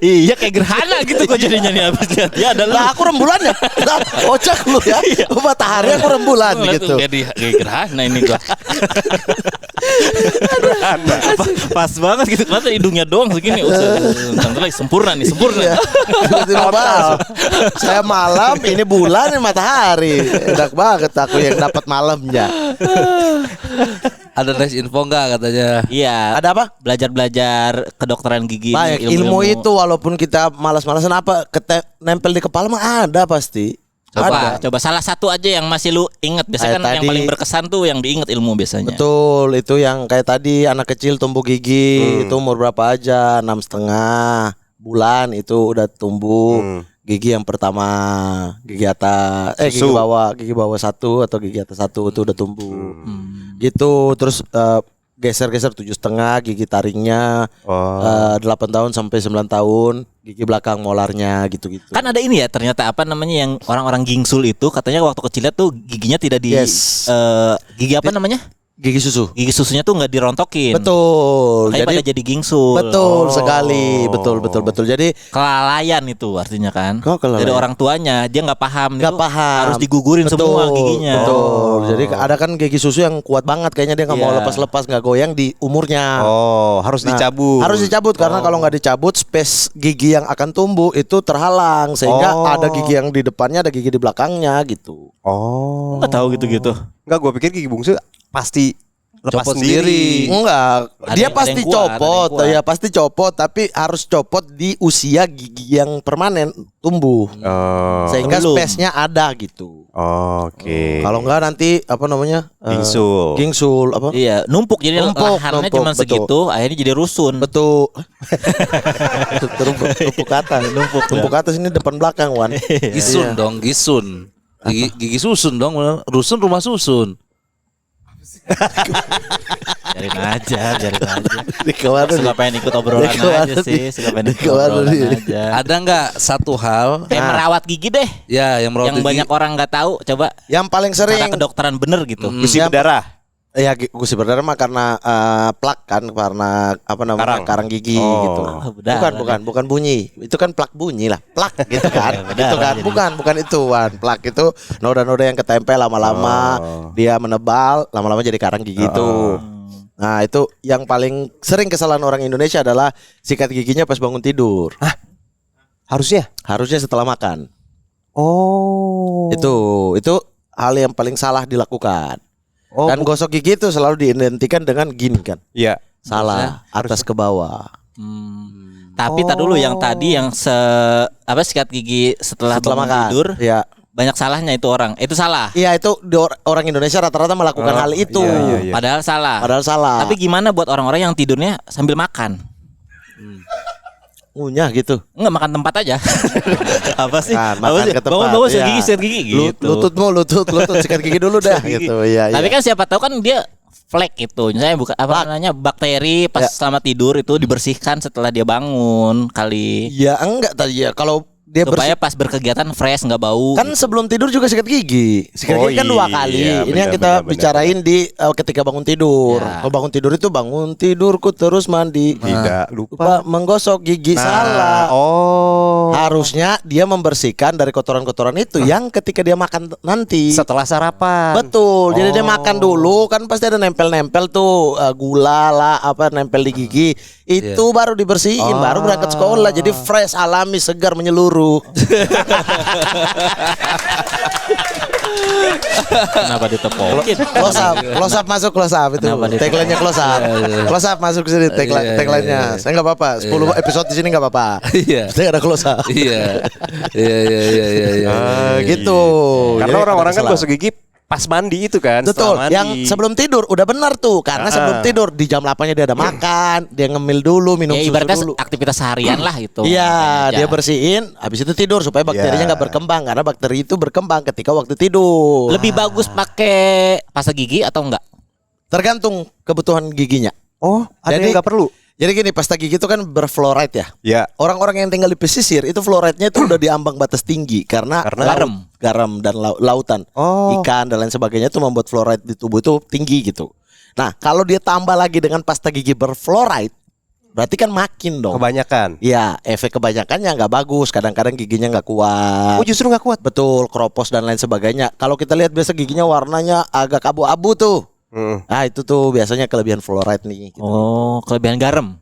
Iya kayak gerhana gitu kok jadinya nih habis lihat dia ada lu. Lah aku rembulan ya. Lah, kocak lu ya. Matahari aku rembulan gitu. Jadi kayak gerhana ini gua. Pas banget gitu. Masa hidungnya doang segini. Bentar lagi sempurna nih, sempurna. Iya. Tiba-tiba bahas. Saya malam, ini bulan, ini matahari. Enak banget aku yang dapat malamnya. Ada nice info nggak katanya? Iya. Ada apa? Belajar kedokteran gigi. Banyak ini, ilmu itu walaupun kita malas-malasan apa nempel di kepala mah ada pasti. Ada. Coba salah satu aja yang masih lu inget. Biasanya Kayak kan yang tadi. paling berkesan tuh yang diinget ilmu biasanya. Betul, itu yang kayak tadi anak kecil tumbuh gigi itu umur berapa aja 6,5 bulan itu udah tumbuh gigi yang pertama, gigi atas Susu. gigi bawah 1 atau gigi atas 1 itu udah tumbuh. Gitu terus geser-geser 7,5 gigi taringnya 8 tahun sampai 9 tahun gigi belakang molarnya gitu-gitu. Kan ada ini ya ternyata apa namanya yang orang-orang gingsul itu katanya waktu kecilnya tuh giginya tidak di Yes. gigi apa namanya? Gigi susu. Gigi susunya tuh nggak dirontokin. Betul. Kayak pada jadi gingsul. betul sekali, betul. Jadi Kelalaian itu artinya kan. Kok kelalaian? Dari orang tuanya dia nggak paham. nggak itu paham Harus digugurin semua giginya. Betul. Jadi ada kan gigi susu yang kuat banget kayaknya dia nggak mau Iya. lepas-lepas nggak goyang di umurnya. Oh, harus Nah, dicabut. Harus dicabut karena kalau nggak dicabut space gigi yang akan tumbuh itu terhalang sehingga ada gigi yang di depannya ada gigi di belakangnya gitu. Oh. Nggak tahu gitu-gitu. Enggak, gue pikir gigi bungsu pasti lepas Copot sendiri. Enggak, Ada dia yang- ada pasti yang kuat, ada yang copot, kuat. ya pasti copot, tapi harus copot di usia gigi yang permanen tumbuh, Oh. sehingga Sebelum. space-nya ada gitu. Oke. Kalau enggak nanti apa namanya? Gingsul. Gingsul apa? Iya, numpuk jadi Numpuk, lahannya numpuk, cuma betul. segitu, akhirnya jadi rusun. Betul. Tumpuk atas, tumpuk atas ini depan belakang, Wan. Gisun dong, gisun. Gigi susun dong, rusun rumah susun. Biarin aja. Di kemana Suka nih? pengen ikut obrolan Di kemana aja sih, nih? suka pengen Di ikut kemana obrolan nih? aja. Ada nggak satu hal Kayak merawat gigi deh, ya yang merawat yang gigi? banyak orang nggak tahu. Coba Yang paling sering cara kedokteran bener gitu. Gusi berdarah. ya gusi berdarah mah karena plak kan, karena apa namanya? Karang gigi Oh. gitu. Berdarah. Bukan bunyi. Itu kan plak bunyi lah. Plak gitu kan. gitu kan. Berdarah Bukan itu, Wan. Plak itu noda-noda yang ketempel lama-lama, dia menebal, lama-lama jadi karang gigi itu. Nah, itu yang paling sering kesalahan orang Indonesia adalah sikat giginya pas bangun tidur. Harusnya. Harusnya setelah makan. Oh. Itu hal yang paling salah dilakukan. Oh, Dan gosok gigi itu selalu diidentikan dengan gini kan. Iya. Salah, atas ke bawah. Tapi tak dulu yang tadi yang sikat gigi setelah Setelah bangun makan. tidur, Ya. banyak salahnya itu orang. Itu salah. Iya, itu orang Indonesia rata-rata melakukan hal itu. iya. Padahal salah. Padahal salah. Tapi gimana buat orang-orang yang tidurnya sambil makan? ngunyah gitu. Enggak, makan tempat aja. Apa sih? Kan, Apa makan sih? ke tempat, Bangun iya. sikat gigi gitu. Lutut sikat gigi dulu dah gitu. Iya, Tapi iya. kan siapa tahu kan dia flek itu. Misalnya bukan apa namanya bakteri pas Ya. selama tidur itu dibersihkan setelah dia bangun kali. Ya enggak tadi ya kalau dia Supaya pas berkegiatan fresh nggak bau. kan sebelum tidur juga sikat gigi. Sikat Oh gigi kan 2 iya, kali. Ini yang benar, kita benar, bicarain di ketika bangun tidur. Ya. Kalau bangun tidur itu bangun tidurku terus mandi. Tidak Lupa lupa. menggosok gigi Nah, salah. Oh. Harusnya dia membersihkan dari kotoran-kotoran itu yang ketika dia makan nanti. Setelah sarapan. Betul. Jadi dia makan dulu kan pasti ada nempel-nempel tuh gula lah apa nempel di gigi. Itu baru dibersihin, baru berangkat sekolah. Jadi fresh, alami, segar, menyeluruh. Kenapa ditepokin? Close up masuk close up itu. Kenapa dia- Tagline-nya close up. Close up masuk ke sini tagline-nya. Saya enggak apa-apa. 10 episode di sini enggak apa-apa. Iya. Saya ada close up. Iya. Iya. Gitu. Karena Jadi orang-orang kan ada gosok gigi pas mandi itu kan. betul, setelah mandi. yang sebelum tidur udah benar tuh. Karena sebelum tidur di jam 8-nya dia ada makan, dia ngemil dulu, minum Ya susu ibaratnya dulu. aktivitas harian lah gitu. Iya, Aja. dia bersihin, habis itu tidur supaya bakterinya Iya. nggak berkembang karena bakteri itu berkembang ketika waktu tidur. Lebih bagus pakai pasta gigi atau enggak? Tergantung kebutuhan giginya. Oh, ada Jadi- yang nggak perlu. Jadi gini, pasta gigi itu kan berfluoride ya. Ya. Orang-orang yang tinggal di pesisir itu fluoride-nya itu udah di ambang batas tinggi karena garam dan lautan, Oh. ikan dan lain sebagainya itu membuat fluoride di tubuh itu tinggi gitu. Nah, kalau dia tambah lagi dengan pasta gigi berfluoride, berarti kan makin dong. Kebanyakan. Iya, efek kebanyakannya nggak bagus. Kadang-kadang giginya nggak kuat. Oh, justru nggak kuat. Betul, keropos dan lain sebagainya. Kalau kita lihat biasa giginya warnanya agak abu-abu tuh. Nah, itu tuh biasanya kelebihan fluoride nih. Gitu. Oh, kelebihan garam.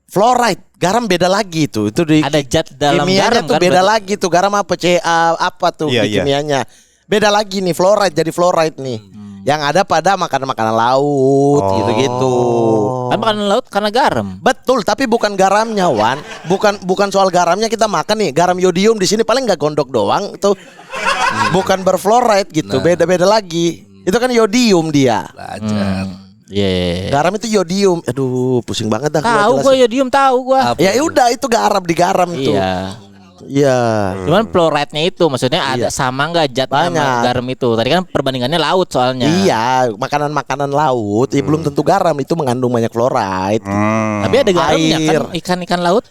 Fluoride, garam beda lagi tuh. Itu di Ada zat dalam kimianya garam tuh kan beda berarti? lagi tuh. Garam apa CA apa tuh Iya, di iya. kimianya. Beda lagi nih fluoride jadi fluoride nih. Yang ada pada makanan-makanan laut gitu-gitu. Kan makanan laut karena garam. Betul, tapi bukan garamnya, Wan. Bukan soal garamnya kita makan nih. Garam yodium di sini paling nggak gondok doang tuh. Bukan berfluoride gitu. Beda-beda lagi. Itu kan yodium dia. Belajar. Iya. Garam itu yodium. Aduh, pusing banget dah. Tahu gua gue jelasin. yodium tahu gue. Ya udah itu garam di garam itu. Iya. Iya. Cuman fluoride-nya itu maksudnya ada sama nggak zat sama Banyak. garam itu. Tadi kan perbandingannya laut soalnya. Iya, makanan-makanan laut ya belum tentu garam itu mengandung banyak fluoride. Tapi ada garamnya Air. kan ikan-ikan laut.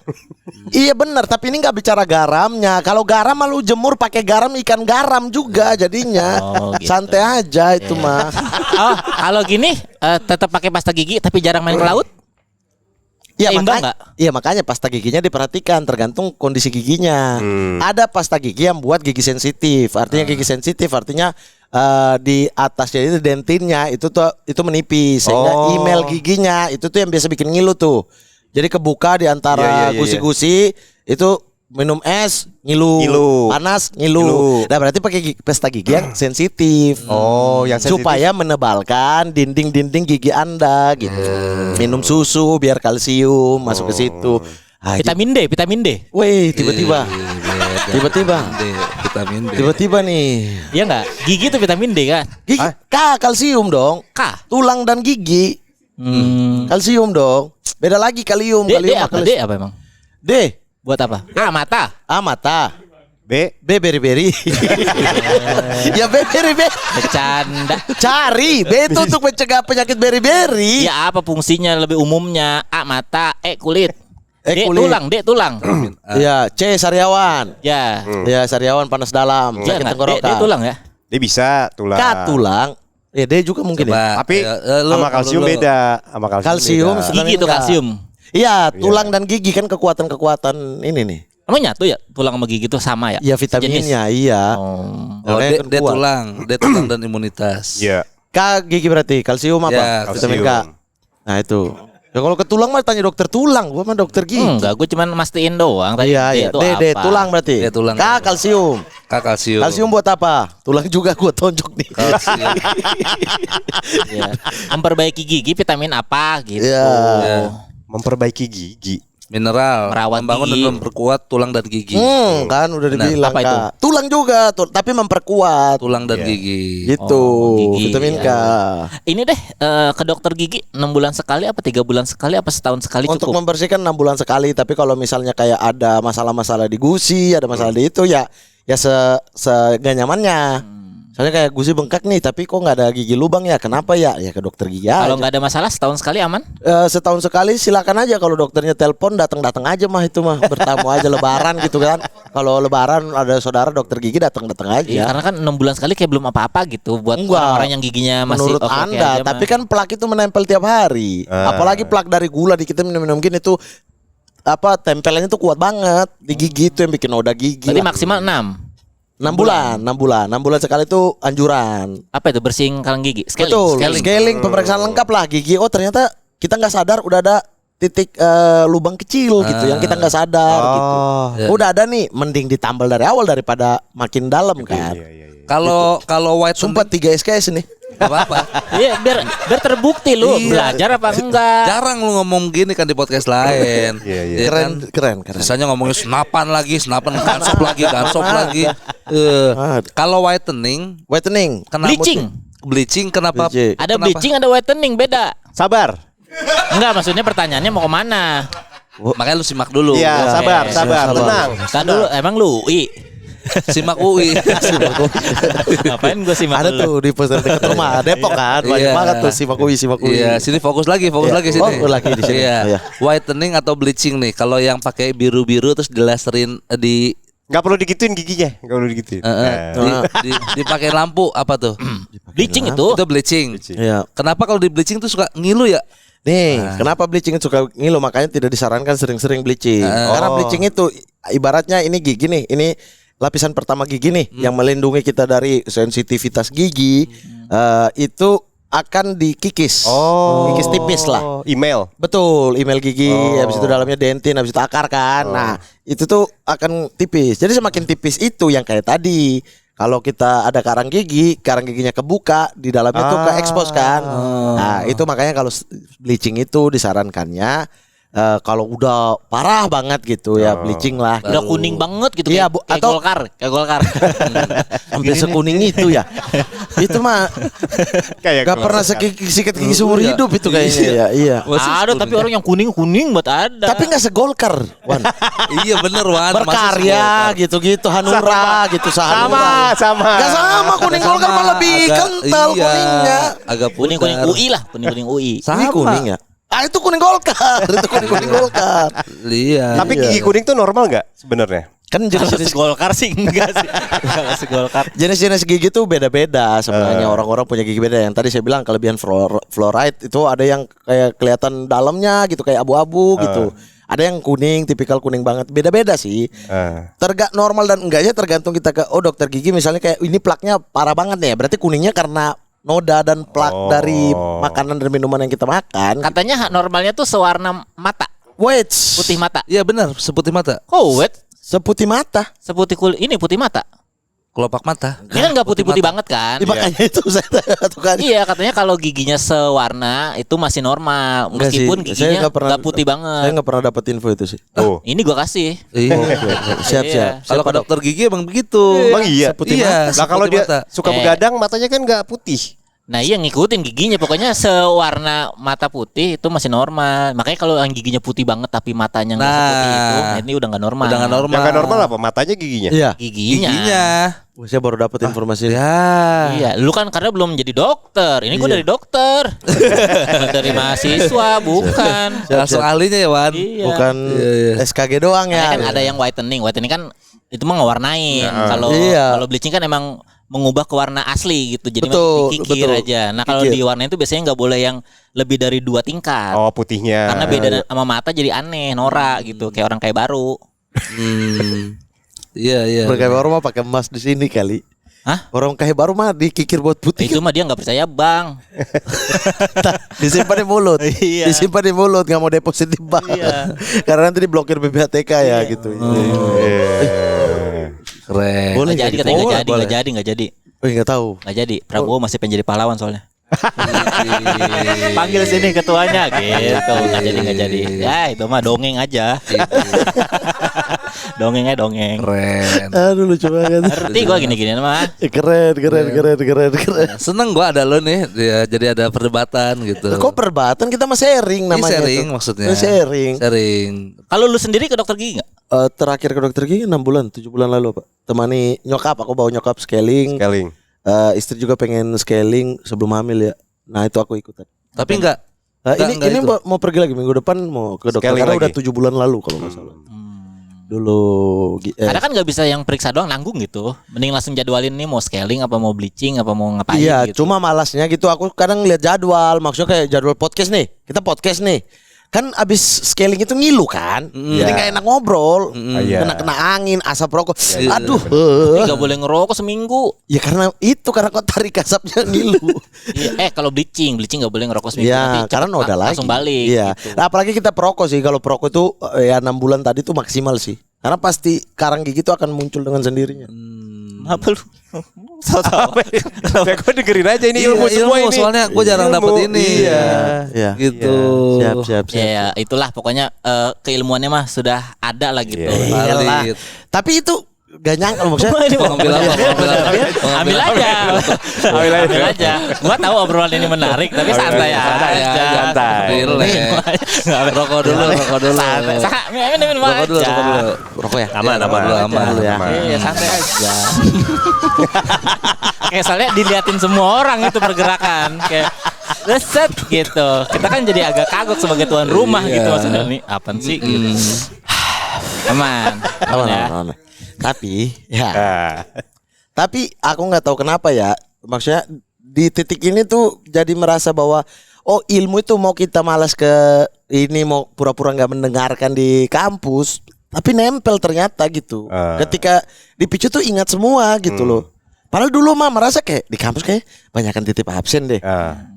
Iya benar, tapi ini nggak bicara garamnya. Kalau garam malu jemur pakai garam ikan garam juga jadinya. Oh, gitu. Santai aja itu mah. Oh, kalau gini tetap pakai pasta gigi tapi jarang main ke laut. Iya Seimbang makanya, nggak? iya makanya pasta giginya diperhatikan tergantung kondisi giginya. Ada pasta gigi yang buat gigi sensitif. Artinya gigi sensitif artinya di atasnya itu dentinnya itu menipis sehingga Oh. email giginya itu tuh yang biasa bikin ngilu tuh. Jadi kebuka di antara Iya, iya, iya, gusi-gusi itu minum es ngilu, Ngilu. panas ngilu. Ngilu. Nah berarti pakai pasta gigi yang sensitif. Oh, yang sensitif. Supaya menebalkan dinding-dinding gigi Anda gitu. Minum susu biar kalsium masuk ke situ. Ah, Vitamin D. Wih, tiba-tiba. Tiba-tiba. Vitamin D. Tiba-tiba nih. Iya enggak? Gigi itu vitamin D kan? Gigi kalsium dong. K. Tulang dan gigi. Kalsium dong. Beda lagi kalium. D Kalium apa? D apa emang? D. Buat apa? Mata. A mata. B. B beri-beri. Ya B beri-beri. Bercanda. Cari. B itu untuk mencegah penyakit beri-beri. Ya apa fungsinya lebih umumnya? A mata, E kulit. E D kulit. tulang. Ya C sariawan. Ya. Ya sariawan panas dalam. Ya Sakit enggak? D tenggorokan. tulang ya. Dia bisa tulang. K tulang. Ya D juga mungkin ya. Coba. Tapi sama kalsium beda. Sama Kalsium beda. sedang Gigi itu enggak. kalsium. Iya, tulang dan gigi kan kekuatan-kekuatan ini nih. Emang nyatu ya tulang sama gigi itu sama ya? Iya vitaminnya, Sejenis? iya. Oh. Karena kan D kuat. tulang dan imunitas. Iya. K gigi berarti kalsium apa? Ya, Vitamin K. kalsium. Nah itu. Ya kalau ke tulang mah tanya dokter tulang, gua mah dokter gigi. Enggak, gue cuman mastiin doang tadi. Iya, iya. itu D apa? tulang berarti. D tulang. K kalsium. Kalsium. Kalsium buat apa? Tulang juga gua tonjok nih. Kalsium. Iya. Memperbaiki gigi vitamin apa gitu. Iya. Memperbaiki gigi. Mineral, Merawat membangun gigi. dan memperkuat tulang dan gigi. Kan udah Benar. dibilang Apa itu? Kak. Tulang juga, tapi memperkuat. Tulang dan Iya. gigi. Gitu. Oh, gigi, Vitamin K. iya. Ini deh ke dokter gigi 6 bulan sekali apa 3 bulan sekali apa setahun sekali Untuk cukup? membersihkan 6 bulan sekali, tapi kalau misalnya kayak ada masalah-masalah di gusi, ada masalah di itu ya gak nyamannya. Soalnya kayak gusi bengkak nih, tapi kok nggak ada gigi lubang ya? Kenapa ya? Ya ke dokter gigi Kalau aja. nggak ada masalah setahun sekali aman? Setahun sekali silakan aja, kalau dokternya telepon datang aja mah itu mah bertamu aja lebaran gitu kan. Kalau lebaran ada saudara dokter gigi datang aja. Iya, karena kan 6 bulan sekali kayak belum apa-apa gitu buat Enggak. orang-orang yang giginya masih Menurut oke-oke Anda, aja tapi mah. kan plak itu menempel tiap hari. Apalagi plak dari gula di kita minum-minum gini tuh apa tempelannya tuh kuat banget di gigi, itu yang bikin noda gigi. Berarti lah. maksimal 6. 6 bulan sekali itu anjuran. Apa itu bersihin kaleng gigi? Scaling. Betul, Scaling. scaling pemeriksaan lengkap lah gigi. Oh ternyata kita nggak sadar udah ada titik lubang kecil gitu yang kita nggak sadar gitu. Ya. Udah ada nih, mending ditambal dari awal daripada makin dalam kan. Kalau white Sumpah 3 SKS nih. Gak apa-apa. Iya, biar terbukti lu Iya. belajar apa enggak. Jarang lu ngomong gini kan di podcast lain. Iya, iya. Ya Keren, kan? keren. Misalnya ngomongin senapan gansop lagi. Kalau whitening, Whitening. kenapa Bleaching. Kenapa? Bleaching. Ada kenapa? bleaching, ada whitening, beda. Sabar. Enggak, maksudnya pertanyaannya mau kemana? Makanya lu simak dulu. Iya, sabar, Oke, sabar, sabar. tenang. Kan dulu emang lu UI. Simak UI. Ngapain gue simak Ada lu? tuh di poster dekat rumah Depok kan. Banyak Iya. banget tuh simak UI. Iya, sini fokus lagi Iya. sini. Oh, lagi di sini. Iya. Iya. Whitening atau bleaching nih. Kalau yang pakai biru-biru terus dilaserin di Nggak perlu digituin giginya, nggak perlu digituin. dipakai lampu apa tuh? Bleaching itu. Itu bleaching. Iya. Kenapa kalau di bleaching tuh suka ngilu ya? Nih, kenapa bleaching suka ngilu? Makanya tidak disarankan sering-sering bleaching. Karena bleaching itu ibaratnya ini gigi nih, ini lapisan pertama gigi nih yang melindungi kita dari sensitivitas gigi. Itu akan dikikis. Kikis tipis lah. Email. Betul, email gigi, habis itu dalamnya dentin, habis itu akar kan. Nah, itu tuh akan tipis. Jadi semakin tipis itu yang kayak tadi. Kalau kita ada karang giginya kebuka, di dalamnya tuh ke expose kan. Nah, itu makanya kalau bleaching itu disarankannya kalau udah parah banget gitu ya bleaching lah. Udah kuning banget gitu Iya, kayak atau- kayak Golkar. Sampai sekuning itu ya. Itu mah Kayak gak pernah sikat gigi seumur Iya. hidup itu kayaknya ya. Iya. Ada tapi orang yang kuning buat ada. Tapi gak segolkar, Wan. Iya bener Wan. Berkarya gitu-gitu, Hanura gitu, Sahanura. Sama. Gak sama, kuning golkar malah lebih kental kuningnya. Agak kuning UI lah, kuning UI. Ini kuning ya? Ah itu kuning golkar, itu kuning golkar. Iya. Tapi gigi kuning tuh normal nggak sebenarnya? Kan Kalau jenis-jenis Golkar sih enggak sih. Kalau Golkar. jenis-jenis gigi tuh beda-beda sebenarnya. Orang-orang punya gigi beda. Yang tadi saya bilang kelebihan fluoride itu ada yang kayak kelihatan dalamnya gitu kayak abu-abu gitu. Ada yang kuning, tipikal kuning banget. Beda-beda sih. Normal dan enggaknya tergantung kita ke dokter gigi misalnya kayak ini plaknya parah banget nih. Berarti kuningnya karena noda dan plak dari makanan dan minuman yang kita makan. Katanya hak normalnya tuh sewarna mata, Wait. putih mata. Iya benar, seputih mata. Oh, wait. Seputih mata. Seputih ini putih mata. Kelopak mata. Ini kan nggak putih-putih banget kan? Makanya itu saya tuh kan. Iya, katanya kalau giginya sewarna itu masih normal, Enggak sih, meskipun saya giginya nggak pernah- nggak putih banget. Saya nggak pernah dapat info itu sih. Oh. Ini gua kasih. Iya. Siap. Iya. Kalau ke dokter gigi emang begitu. Emang iya? Seputih Lah mata. kalau seputih dia mata. suka Eh. begadang matanya kan nggak putih. Nah iya ngikutin giginya, pokoknya sewarna mata putih itu masih normal. Makanya kalau yang giginya putih banget tapi matanya nggak Nah. seputih itu, nah ini udah nggak normal. Udah nggak normal. Yang nggak normal apa? Matanya giginya. Iya. Giginya. Wah, saya baru dapat informasi. Ya. Iya, lu kan karena belum jadi dokter. Ini gua dari dokter. Dari mahasiswa, bukan. Langsung ahlinya ya Wan. Iya. Bukan SKG doang Makanya ya. kan ada yang whitening. Whitening kan itu mah ngewarnain. Kalau Iya. kalau bleaching kan emang mengubah ke warna asli gitu. Jadi Betul, dikikir betul. aja. Nah, kalau Kikir. diwarnain itu biasanya nggak boleh yang lebih dari 2 tingkat. Oh putihnya. Karena beda sama mata jadi aneh, norak gitu, kayak orang kayak baru. Iya iya. Orang kayak baru mah pakai emas di sini kali. Hah? Orang kayak baru mah dikikir buat putih. Itu mah dia nggak percaya, Bang. Disimpan di mulut. Iya. Disimpan di mulut, nggak mau deposit di bank. Iya. Karena nanti diblokir BPHTK ya gitu. Keren. Boleh Nggak jadi nggak katanya gitu? nggak jadi. Oh, nggak tahu. Nggak jadi. Prabowo masih pengen jadi pahlawan soalnya. Panggil sini ketuanya gitu. Nggak jadi. Ya itu mah dongeng aja. Dongengnya dongeng. Keren. Aduh lucu banget. Ngerti gua gini-gini mah. Keren. Seneng gua ada lo nih. Ya, jadi ada perdebatan gitu. Kok perdebatan kita mah sharing Ini namanya. sharing tuh. maksudnya. Sharing. Sharing. Kalau lu sendiri ke dokter gigi nggak? Terakhir ke dokter gigi 6 bulan, 7 bulan lalu Pak. Temani nyokap, aku bawa nyokap scaling. Scaling. Istri juga pengen scaling sebelum hamil ya. Nah itu aku ikutan. Tapi enggak. Ini itu. mau pergi lagi minggu depan mau ke dokter Scaling karena lagi. udah 7 bulan lalu kalau nggak salah. Dulu Ada kan nggak bisa yang periksa doang nanggung gitu. Mending langsung jadwalin nih mau scaling apa mau bleaching apa mau ngapain iya, gitu. cuma malasnya gitu. Aku kadang lihat jadwal, maksudnya kayak jadwal podcast nih. Kita podcast nih. Kan abis scaling itu ngilu kan, jadi nggak enak ngobrol, Iya. kena angin, asap rokok. Iya. Aduh, Tapi nggak boleh ngerokok seminggu. ya karena kok tarik asapnya ngilu. Iya, kalau bleaching nggak boleh ngerokok seminggu. Iya, Nanti karena cepet udah lagi. langsung balik. Iya. gitu. Nah, apalagi kita perokok sih. Kalau perokok itu ya 6 bulan tadi tuh maksimal sih. Karena pasti karang gigi itu akan muncul dengan sendirinya. Apa lu? Tahu-tahu. Ya gue dengerin aja ini Iya, ilmu semua ini. soalnya gue jarang Ilmu, dapet ini. Iya. Gitu. Siap. Ya, itulah pokoknya keilmuannya mah sudah ada lah gitu. Iyalah. Valid. Tapi itu gak nyangka maksudnya. Mau ngambil apa? Mau ngambil apa? Ambil aja. Ambil aja. Gua tahu obrolan ini menarik tapi santai aja. santai. Relax. Rokok dulu. Santai. Minum Rokok dulu. aja. Rokok ya. Aman. Aman. Dulu ya. Iya, santai aja. Kayak soalnya diliatin semua orang itu pergerakan kayak reset gitu. Kita kan jadi agak kagok sebagai tuan rumah gitu maksudnya nih apaan sih gitu. Aman ya. Aman. Tapi ya. Ah. Tapi aku nggak tahu kenapa ya. Maksudnya di titik ini tuh jadi merasa bahwa oh ilmu itu mau kita malas ke ini mau pura-pura nggak mendengarkan di kampus, tapi nempel ternyata gitu. Ketika dipicu tuh ingat semua gitu loh. Padahal dulu mah merasa kayak di kampus kayak banyakan titip absen deh.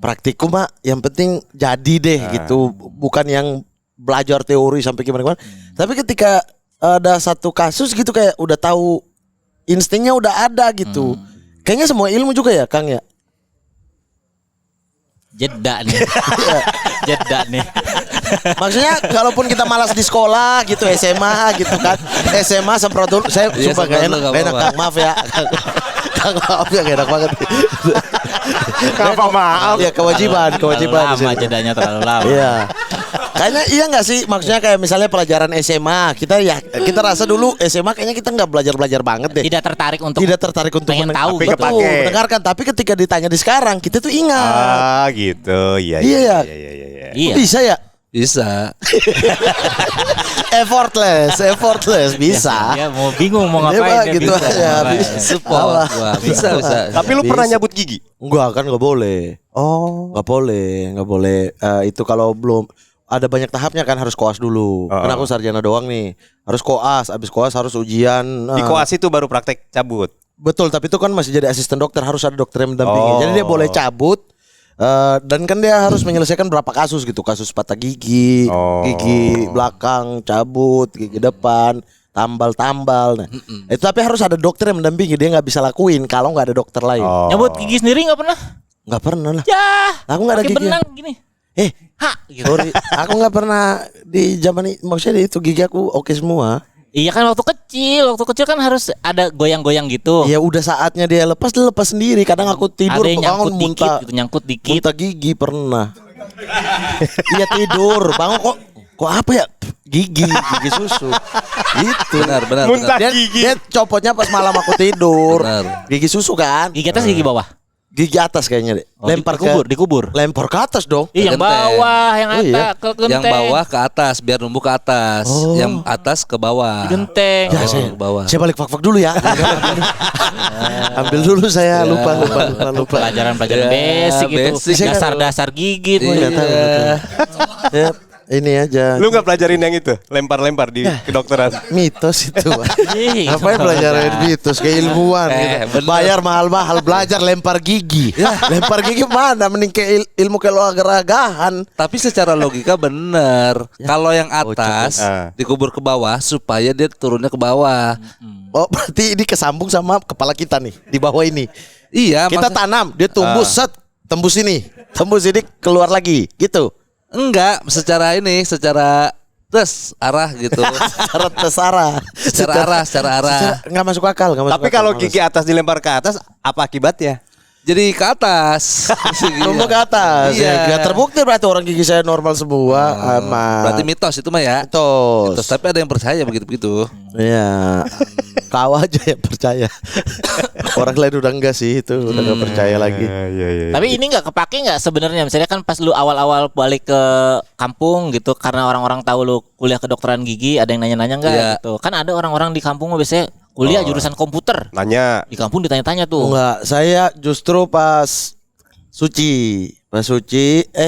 Praktikum mah yang penting jadi deh gitu, bukan yang belajar teori sampai gimana. Tapi ketika ada satu kasus gitu kayak udah tahu instingnya udah ada gitu. Kayaknya semua ilmu juga ya, Kang ya. Jeda nih. Jeda nih. Maksudnya kalaupun kita malas di sekolah gitu SMA gitu kan. SMA semprot dulu. Saya Iya, sumpah gak semprot dulu, enak, gak gak enak apa-apa. Kang, maaf ya. Kang maaf ya gak enak banget. Apa maaf? Ya kewajiban di Lama sini. jedanya terlalu lama. Iya. Kayaknya iya nggak sih, maksudnya kayak misalnya pelajaran SMA kita rasa dulu SMA kayaknya kita nggak belajar banget deh. Tidak tertarik untuk pengen tahu Tapi gitu. kepake. mendengarkan. Tapi ketika ditanya di sekarang kita tuh ingat. Gitu. Iya. Iya. Iya. Kok bisa ya? Bisa. effortless bisa. Ya mau bingung mau Dia ngapain mah dia gitu bisa. aja, Ngapain. bisa. Support. Wah, bisa. Tapi lu pernah nyabut gigi? Enggak kan nggak boleh. Oh. Nggak boleh. Itu kalau belum ada banyak tahapnya kan harus koas dulu. Kan aku sarjana doang nih. Harus koas, abis koas harus ujian. Di koas itu baru praktek cabut. Betul, tapi itu kan masih jadi asisten dokter, harus ada dokter yang mendampingi. Oh. Jadi dia boleh cabut. Dan kan dia harus menyelesaikan berapa kasus gitu. Kasus patah gigi, Oh. gigi belakang cabut, gigi depan. tambal-tambal. Nah, itu tapi harus ada dokter yang mendampingi, dia nggak bisa lakuin kalau nggak ada dokter lain. Nyabut gigi sendiri nggak pernah? Nggak pernah lah. Ya, Aku nggak ada pakai gigi. benang gini. Gitu. Sorry, aku nggak pernah di zaman maksudnya itu gigi aku oke semua. Iya kan waktu kecil kan harus ada goyang-goyang gitu. Ya udah saatnya dia lepas sendiri. Kadang aku tidur Ada yang nyangkut bangun dikit muntah, gitu, nyangkut dikit. muntah gigi pernah. Iya tidur, bangun kok apa ya? Gigi susu. Itu. Benar. Muntah Dia, gigi. dia copotnya pas malam aku tidur. Benar. Gigi susu kan? Gigi atas gigi bawah. Gigi atas kayaknya deh. Oh, dikubur. Lempar ke atas dong. Yang Genteng. bawah, yang Oh, atas iya. ke genteng. Yang bawah ke atas biar numbuh ke atas. Yang atas ke bawah. Genteng. Ya, Oh, saya, ke bawah. saya balik fak-fak dulu ya. Ambil dulu saya lupa. Pelajaran-pelajaran Ya, basic itu. basic. Dasar-dasar gigi tuh. Nggak tahu, nggak tahu. Ya, ini aja. Lu nggak pelajarin yang itu? Lempar-lempar di kedokteran. Mitos itu. Ih, Apa yang pelajaran mitos keilmuan gitu. bener. Bayar mahal-mahal belajar lempar gigi. Lempar gigi mana mending ke ilmu keluargaan. Tapi secara logika bener. Kalau yang atas Ah. dikubur ke bawah supaya dia turunnya ke bawah. Oh, berarti ini kesambung sama kepala kita nih di bawah ini. Iya, Kita tanam, dia tumbuh set tembus ini keluar lagi gitu. enggak secara arah gitu. Secara terarah. secara arah. Nggak masuk akal. Tapi kalau gigi atas dilempar ke atas, apa akibatnya? Jadi ke atas. tumbuh ke atas. Iya. Ya, terbukti berarti orang gigi saya normal semua. Aman. Berarti mitos itu mah ya. mitos. Mitos, tapi ada yang percaya begitu-begitu. Iya. Kau aja yang percaya. Orang lain udah enggak sih itu, udah enggak percaya lagi. Iya. Tapi ini nggak kepake nggak sebenarnya? Misalnya kan pas lu awal-awal balik ke kampung gitu, karena orang-orang tahu lu kuliah kedokteran gigi, ada yang nanya-nanya nggak Iya. gitu? Kan ada orang-orang di kampung mah biasanya kuliah jurusan komputer. Nanya. Di kampung ditanya-tanya tuh. Enggak, saya justru pas suci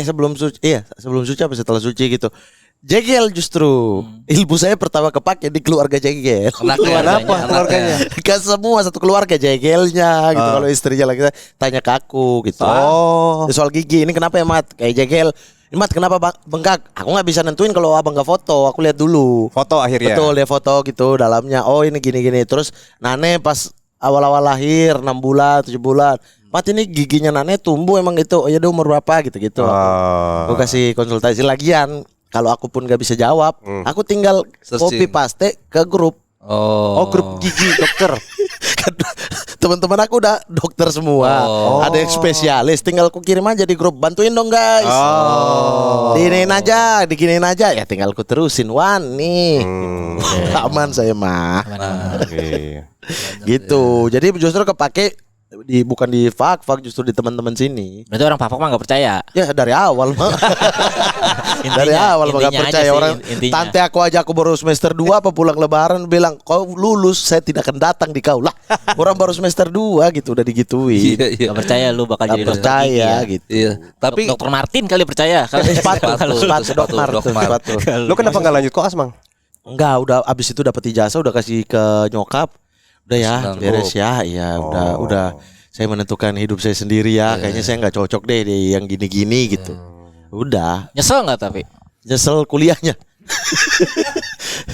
sebelum suci apa setelah suci gitu. Jegel justru ilmu saya pertama kepake di keluarga jegel. Keluarganya. Kan semua satu keluarga jegelnya gitu. Kalau istrinya lagi tanya ke aku gitu. Soal gigi ini kenapa ya Mat? Kayak jegel. Ini Mat kenapa bengkak? Aku nggak bisa nentuin kalau abang nggak foto. Aku lihat dulu. Foto akhirnya. Betul dia foto gitu dalamnya. Oh ini gini-gini. Terus Nane pas awal-awal lahir 6 bulan 7 bulan. Mat ini giginya Nane tumbuh emang itu. Oh ya dia umur berapa gitu-gitu. Aku kasih konsultasi lagian. Kalau aku pun gak bisa jawab, aku tinggal Searching. copy paste ke grup. Oh. Grup gigi dokter. Kan teman-teman aku udah dokter semua. Ada yang spesialis, tinggal aku kirim aja di grup. Bantuin dong guys. Diginiin aja. Ya tinggal aku terusin. Wan nih. Aman saya mah. Gitu. Jadi justru kepake bukan di fak justru di teman-teman sini. Berarti orang Papua mah nggak percaya. Ya dari awal mah. Dari awal mah gak intinya percaya aja sih, orang. intinya. Tante aku aja aku baru semester 2 apa pulang lebaran bilang kau lulus saya tidak akan datang di kau lah. Orang baru semester 2 gitu udah digituin. Iya. Gak percaya lu bakal Gak jadi dokter percaya gigi ya. gitu. Iya. Tapi Dokter Martin kali percaya. Sepatu Dok Mar. Lu kenapa nggak lanjut koas, Mang? Enggak, udah abis itu dapat ijazah udah kasih ke nyokap. Udah ya, Senang. beres ya. Iya, udah saya menentukan hidup saya sendiri ya. Kayaknya saya nggak cocok deh di yang gini-gini gitu. Udah, Nyesel nggak tapi? nyesel kuliahnya.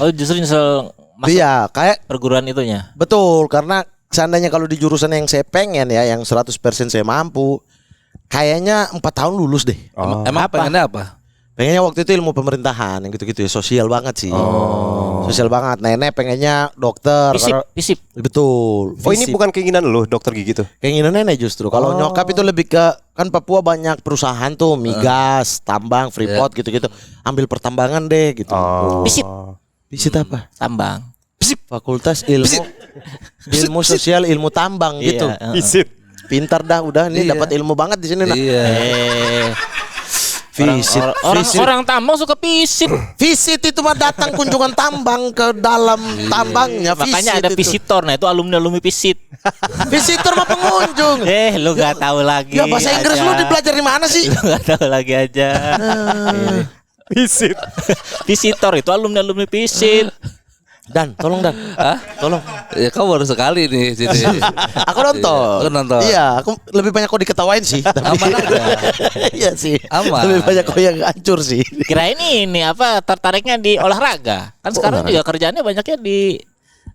Oh justru nyesel masuk Iya, kayak perguruan itunya. betul karena seandainya kalau di jurusan yang saya pengen ya, yang 100% saya mampu, kayaknya 4 tahun lulus deh. emang pengennya apa? Pengennya waktu itu ilmu pemerintahan yang gitu-gitu ya, sosial banget sih. Sosial banget. Nenek pengennya dokter. Pisip. Betul. Oh ini Visip. bukan keinginan lu dokter gigi tuh? Keinginan nenek justru. Kalau nyokap itu lebih ke kan Papua banyak perusahaan tuh, migas, tambang, freeport gitu-gitu. Ambil pertambangan deh gitu. Pisip. Visit apa? Tambang. Fakultas ilmu sosial, ilmu tambang gitu. Iya, Visit. Pintar dah udah nih Iya. dapat ilmu banget di sini nah. Iya. Visit. Orang tambang suka pisip. Visit itu mah datang kunjungan tambang ke dalam tambangnya. Makanya ada itu. visitor. Nah itu alumni pisit. Visitor mah pengunjung. Lu gak tahu lagi. Ya bahasa Inggris aja. lu dipelajari mana sih? Lu gak tahu lagi aja. Visit. Visitor itu alumni pisit. Dan, tolong Dan. Hah? Tolong. Ya kau baru sekali nih sini. Aku nonton. Aku nonton. Iya, aku lebih banyak kau diketawain sih. Tapi Aman aja. iya sih. Aman. Lebih banyak kau yang hancur sih. Kirain ini apa tertariknya di olahraga. Kan sekarang juga kerjaannya banyaknya di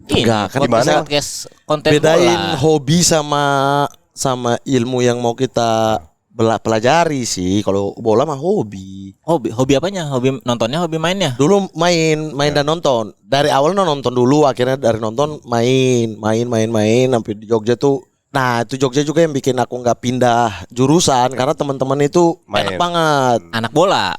Enggak, kan podcast, bisa podcast konten bedain bola. hobi sama ilmu yang mau kita pelajari sih. Kalau bola mah hobi. Hobi apanya? Hobi nontonnya, hobi mainnya? Dulu main dan nonton. Dari awal nonton dulu, akhirnya dari nonton main sampai di Jogja tuh. Nah, itu Jogja juga yang bikin aku nggak pindah jurusan karena teman-teman itu enak banget. Anak bola.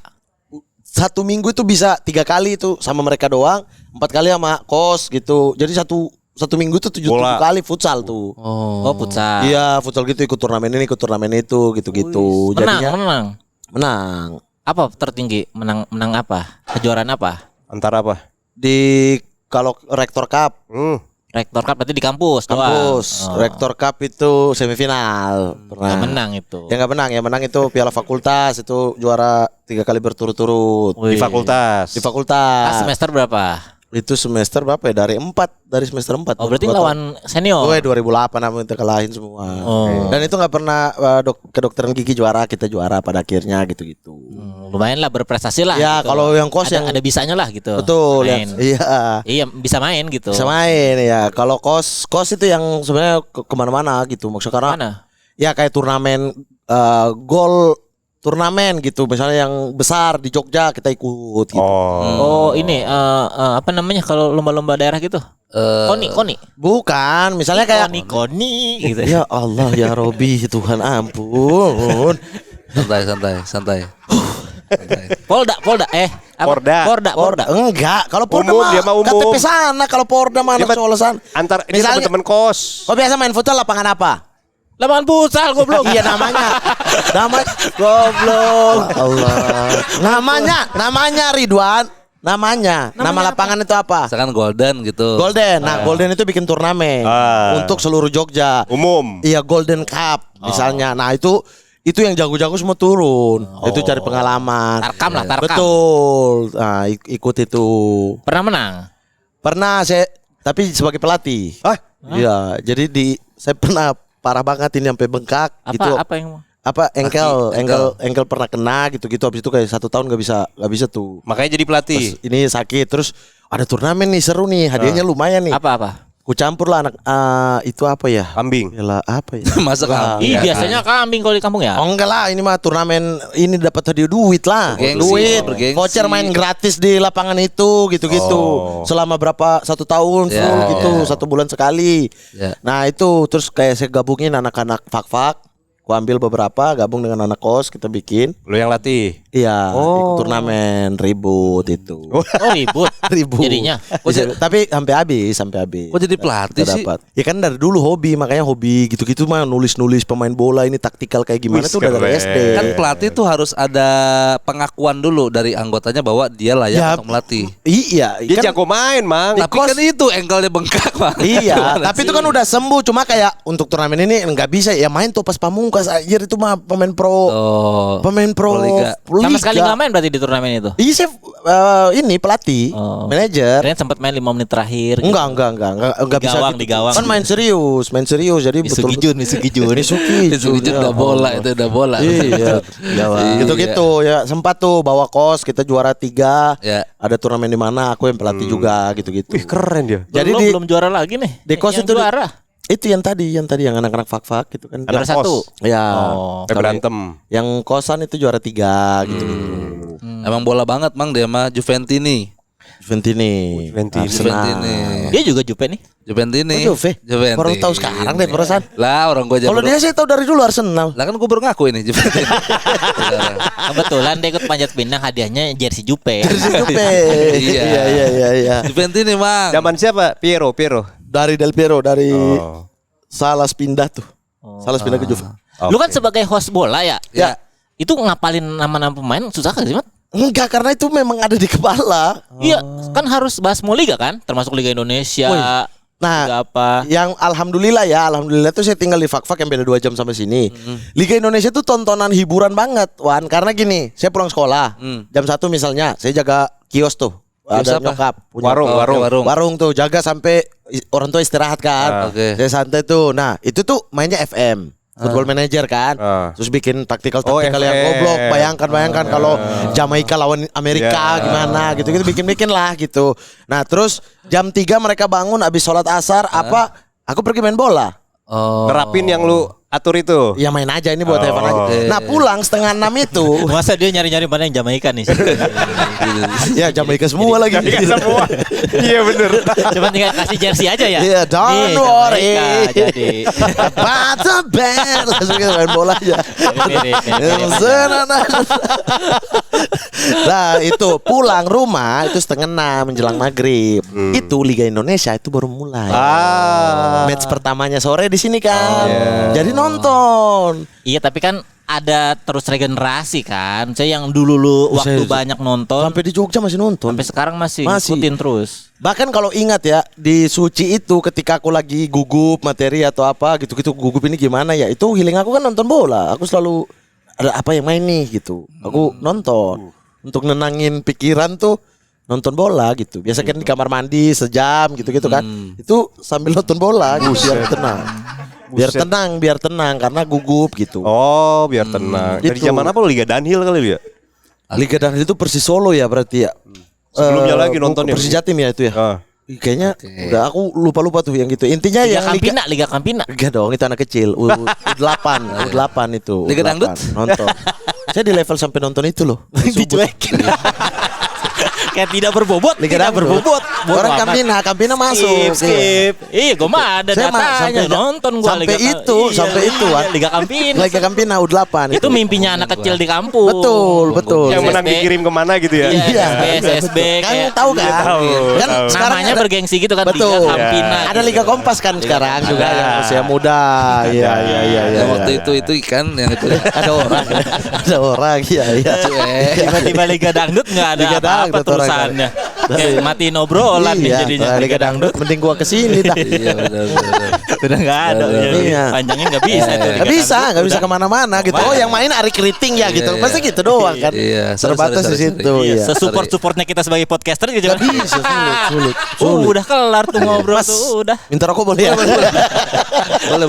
Satu minggu itu bisa 3 kali itu sama mereka doang, 4 kali sama kos gitu. Jadi satu minggu itu 7 kali futsal tuh. Oh, futsal. Iya, futsal gitu, ikut turnamen ini, ikut turnamen itu, gitu-gitu. Menang. Apa tertinggi? Menang apa? Kejuaraan apa? Antara apa? Kalau Rektor Cup, Rektor Cup berarti di kampus doang. kampus. Rektor Cup itu semifinal. Pernah. Nggak menang itu. Ya nggak menang, yang menang itu Piala Fakultas, itu juara 3 kali berturut-turut. Di fakultas. Di fakultas. Pas semester berapa? Itu semester berapa ya? Dari semester 4. Oh, berarti lawan senior. 2008 namun kita kalahin semua. Oh. Dan itu nggak pernah kedokteran gigi juara, kita juara pada akhirnya gitu-gitu. Lumayan lah, berprestasi lah. Ya, gitu. kalau yang kos ada bisanya lah gitu. Betul, main. iya. Iya, bisa main gitu. Bisa main ya. Kalau kos itu yang sebenarnya kemana-mana gitu. Maksudnya karena Mana? ya kayak turnamen gol turnamen gitu. Misalnya yang besar di Jogja kita ikut gitu. Oh, ini apa namanya kalau lomba-lomba daerah gitu? Koni. Bukan, misalnya kayak Koni gitu. ya Allah ya Robi, Tuhan ampun. Santai. Polda. Porda. Enggak, kalau Porda Umum, mah dia mah umum. KTP sana, kalau Porda mana Dia mah Solosan. Antar ini Misalnya- teman-teman kos. Kau biasa main futsal lapangan apa? Lapangan futsal goblok. Iya namanya goblok. Allah. Namanya Ridwan. Nama lapangan itu apa? Misalkan Golden gitu. Golden. Nah, Golden itu bikin turnamen untuk seluruh Jogja. Umum. Iya, Golden Cup misalnya. Nah, itu yang jago-jago semua turun. Itu cari pengalaman. Tarkam lah, tarkam. Betul. Nah, ikut itu. Pernah menang? Pernah saya, tapi sebagai pelatih. Iya, jadi saya pernah parah banget ini sampai bengkak gitu. Apa yang Engkel pernah kena gitu habis itu kayak 1 tahun nggak bisa tuh. Makanya jadi pelatih. Pas ini sakit terus ada turnamen nih seru nih, hadiahnya lumayan nih. Apa? Ku campur lah anak itu apa ya? Kambing. Yalah, apa ya? Masa kambing? Ih, biasanya kambing kalau di kampung ya. Oh enggak lah, ini mah turnamen ini dapat hadiah duit lah. Bergengsi, Duit, bergengsi. voucher main gratis di lapangan itu gitu-gitu. Selama berapa 1 tahun full gitu, 1 bulan sekali. Ya. Nah, itu terus kayak saya gabungin anak-anak fak-fak. Ku ambil beberapa, gabung dengan anak kos, kita bikin. Lu yang latih. Iya, ikut turnamen ribut itu. Oh, ribut. Ribut. Jadinya. Tapi sampai habis. Kok jadi pelatih Kita sih? dapat. Ya kan dari dulu hobi, makanya hobi gitu-gitu mah nulis-nulis pemain bola ini taktikal kayak gimana Wih, tuh udah dari keren. SD. Kan pelatih tuh harus ada pengakuan dulu dari anggotanya bahwa dia layak Ya, untuk melatih. Iya, Dia kan, jago main, Mang. Tapi kan itu engkelnya bengkak, Bang. iya, Gimana tapi sih? itu kan udah sembuh. Cuma kayak untuk turnamen ini nggak bisa ya main tuh pas Pamungkas aja itu mah pemain pro. Pemain pro Liga. Sama sekali nggak main berarti di turnamen itu. Iya saya ini pelatih, manajer. Kalian sempat main 5 menit terakhir. Enggak bisa Di gawang. Kan main serius jadi betul. Misugijun. Itu udah bola, itu udah bola. Iya, gitu-gitu ya sempat tuh bawa kos kita juara 3. Ya. Ada turnamen di mana aku yang pelatih juga gitu-gitu. Wih, keren dia. Jadi belum juara lagi nih. di kos Yang itu juara. itu yang tadi yang anak-anak fak-fak gitu kan. Juara 1. Ya. Berantem. Yang kosan itu juara 3 gitu. Emang bola banget, Mang, dia mah Juventini. Juventini. Juventini. Dia juga Jupe nih. Juventini. Oh, Juve. Baru tahu sekarang deh perasaan. Lah, orang gua aja. Kalau dia saya tahu dari dulu Arsenal. Lah kan gua baru ngaku ini Juventini. Kebetulan dia ikut panjat pinang, hadiahnya jersey Jupe. Jersey Juve. Iya. Juventini, Mang. Zaman siapa? Piero. Dari Del Piero dari Salas pindah tuh. Salas pindah ke Juve. Lu kan sebagai host bola ya? Ya. Itu ngapalin nama-nama pemain susah kan sih, Mat? Enggak, karena itu memang ada di kepala. Iya, kan harus bahas semua liga kan, termasuk Liga Indonesia. Nah, Liga apa? yang alhamdulillah tuh saya tinggal di Fak-Fak yang beda 2 jam sampai sini. Liga Indonesia tuh tontonan hiburan banget, Wan. Karena gini, saya pulang sekolah jam 1 misalnya, saya jaga kios tuh. ada apa? nyokap punya Warung. warung tuh jaga sampai orang tua istirahat kan. Oke. Saya santai tuh. Nah, itu tuh mainnya FM. Football Manager kan. Terus bikin taktikal yang FM. goblok. Bayangkan kalau Jamaika lawan Amerika gimana gitu-gitu bikin-bikin lah gitu. Nah, terus jam 3 mereka bangun habis sholat asar aku pergi main bola. Terapin yang lu atur itu. Ya main aja ini buat Evan aja. Nah, pulang setengah 6 itu. Masa dia nyari-nyari mana yang Jamaika nih? Ya Jamaika semua lagi. Semua. Iya bener. Cuma tinggal kasih jersey aja ya. Iya, don't Nih, worry. Jamaika, jadi. About the band. Langsung kita main bola aja. Nah, itu pulang rumah itu setengah 6 menjelang maghrib. Itu Liga Indonesia itu baru mulai. Match pertamanya sore di sini kan. Jadi nonton. Iya, tapi kan ada terus regenerasi kan. Saya yang dulu lu waktu banyak nonton Sampai di Jogja masih nonton. sampai sekarang masih Masih. ngikutin terus. Bahkan kalau ingat ya di Suci itu ketika aku lagi gugup materi atau apa gitu-gitu gugup ini gimana ya itu healing aku kan nonton bola. Aku selalu ada apa yang main nih gitu. Aku nonton untuk nenangin pikiran tuh nonton bola gitu. Biasa kan di kamar mandi sejam gitu-gitu kan. Itu sambil nonton bola gitu, biar tenang karena gugup gitu. Oh, biar tenang. Dari Gitu. zaman apa lu Liga Dunhill kali lu ya? Liga Dunhill itu Persis Solo ya berarti ya. Sebelumnya lagi nonton ya? Persis Jatim ya itu ya. Ah. Kayaknya udah aku lupa tuh yang gitu. Intinya Liga yang Liga Campina. Enggak dong, itu anak kecil. U8 itu. Liga U8. dangdut? Nonton. Saya di level sampai nonton itu loh. Dicuekin. Kayak tidak berbobot. Liga tidak dangdut. berbobot. Orang Campina masuk. Skip. Iya, gue mah ada Saya mah datanya nonton gue sampai itu kan. Liga Campina. Liga Campina U8 Itu mimpinya anak kecil di kampung. Betul. Yang menang SSB. dikirim kemana gitu ya? Iya, SSB Kan kayak tahu kan? tahu. Kan sekarang namanya ada- bergengsi gitu kan Betul. Liga Campina. Ada Liga Kompas kan sekarang juga ada. yang usia muda. Iya. Ya, waktu itu ikan yang itu. Ada orang. Ada orang iya. Tiba-tiba Liga Dangdut nggak ada Liga apa-apa Dangdut orang terusannya. Kayak matiin obrolan nih Iya, jadinya. Liga Dangdut mending gua kesini dah. Iya benar. Udah nggak ada. Iya. Panjangin nggak bisa tuh. Gak bisa, gak bisa kemana-mana gitu. Oh, yang main Ari Keriting ya gitu. Iya, Pasti gitu doang kan. Iya, Terbatas di sorry. situ. Iya, Iya. sesupport-supportnya kita sebagai podcaster gitu. Gak bisa, sulit. Udah kelar tuh ngobrol tuh, udah. Minta rokok boleh ya? Boleh.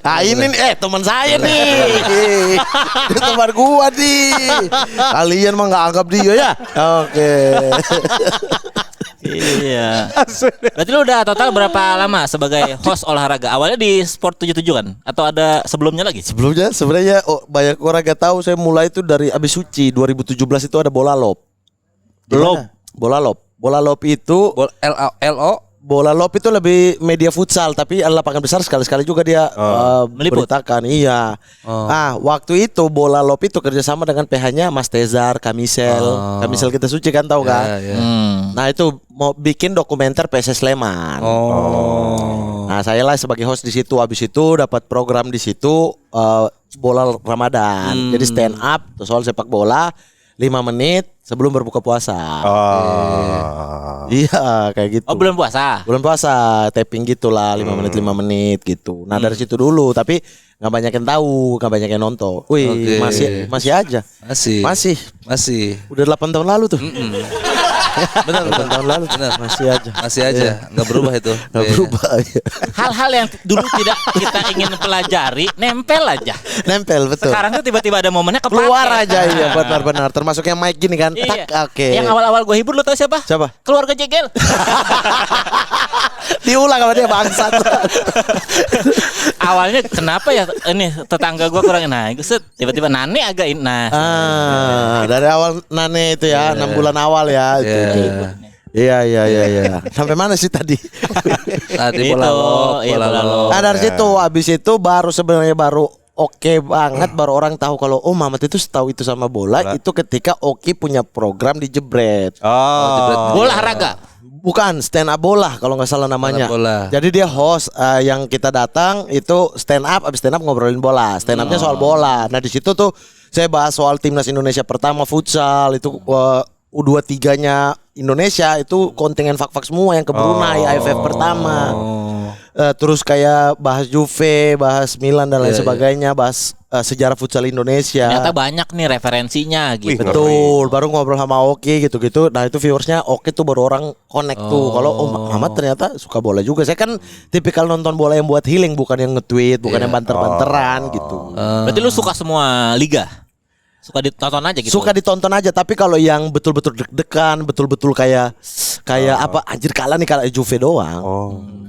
Nah ini nih, teman saya nih. Dia teman gua nih. Kalian mah gak anggap dia ya? Oke. Iya. Berarti lu udah total berapa lama sebagai host olahraga? Awalnya di Sport 77 kan? Atau ada sebelumnya lagi? Sebelumnya sebenarnya banyak orang gak tahu saya mulai itu dari Abis Suci 2017 itu ada bola lob. Bola lob itu LO. bola lob itu lebih media futsal tapi lapangan besar sekali-sekali juga dia Meliput. beritakan. Iya. Waktu itu bola lob itu kerjasama dengan PH-nya Mas Tezar, Kamisel kita Suci kan tahu kan? Ya. Nah itu mau bikin dokumenter PSS Sleman. Nah saya lah sebagai host di situ. Habis itu dapat program di situ bola Ramadan. Jadi stand up soal sepak bola 5 menit sebelum berbuka puasa. Iya kayak gitu. Oh, bulan puasa. Bulan puasa taping gitulah 5 menit gitu. Nah dari situ dulu tapi nggak banyak yang tahu, nggak banyak yang nonton. Wih Oke. masih aja. Masih. Udah 8 tahun lalu tuh. Benar. 8 tahun lalu Benar. masih aja. Masih aja, nggak berubah itu. Nggak berubah. Iya. Hal-hal yang dulu tidak kita ingin pelajari nempel aja. Nempel betul. Sekarang tuh tiba-tiba ada momennya kepake. Keluar aja iya benar-benar. Termasuk yang mic gini kan. Iya. Tak, oke. Yang awal-awal gue hibur lo tau siapa? Siapa? Keluarga Jegel. Diulang sama dia bangsat. Awalnya kenapa ya ini tetangga gue kurang set tiba-tiba Nani agak nah. Dari awal Nane itu ya 6 bulan awal ya. Iya. Sampai mana sih tadi? Tadi Itu, bola lo. iya, bola lo. Nah dari situ abis itu baru sebenarnya baru oke banget baru orang tahu kalau Mamat itu tahu itu sama bola itu ketika Oki punya program di Jebret. Bola olahraga. Bukan stand up bola kalau nggak salah namanya. Bola. Jadi dia host yang kita datang itu stand up, abis stand up ngobrolin bola. Stand upnya soal bola. Nah di situ tuh saya bahas soal timnas Indonesia pertama futsal itu U23-nya Indonesia itu kontingen fak-fak semua yang ke Brunei AFF pertama. Terus kayak bahas Juve, bahas Milan dan lain Iya, sebagainya, bahas sejarah futsal Indonesia. Ternyata banyak nih referensinya gitu. Betul, baru ngobrol sama Oki gitu-gitu. Nah itu viewersnya Oki tuh baru orang connect tuh. Kalau Muhammad ternyata suka bola juga. Saya kan tipikal nonton bola yang buat healing, bukan yang nge-tweet, bukan yang banter-banteran gitu. Berarti lu suka semua liga? Suka ditonton aja gitu? Suka ditonton aja, tapi kalau yang betul-betul deg-degan, betul-betul kayak apa anjir kalah nih kalah Juve doang.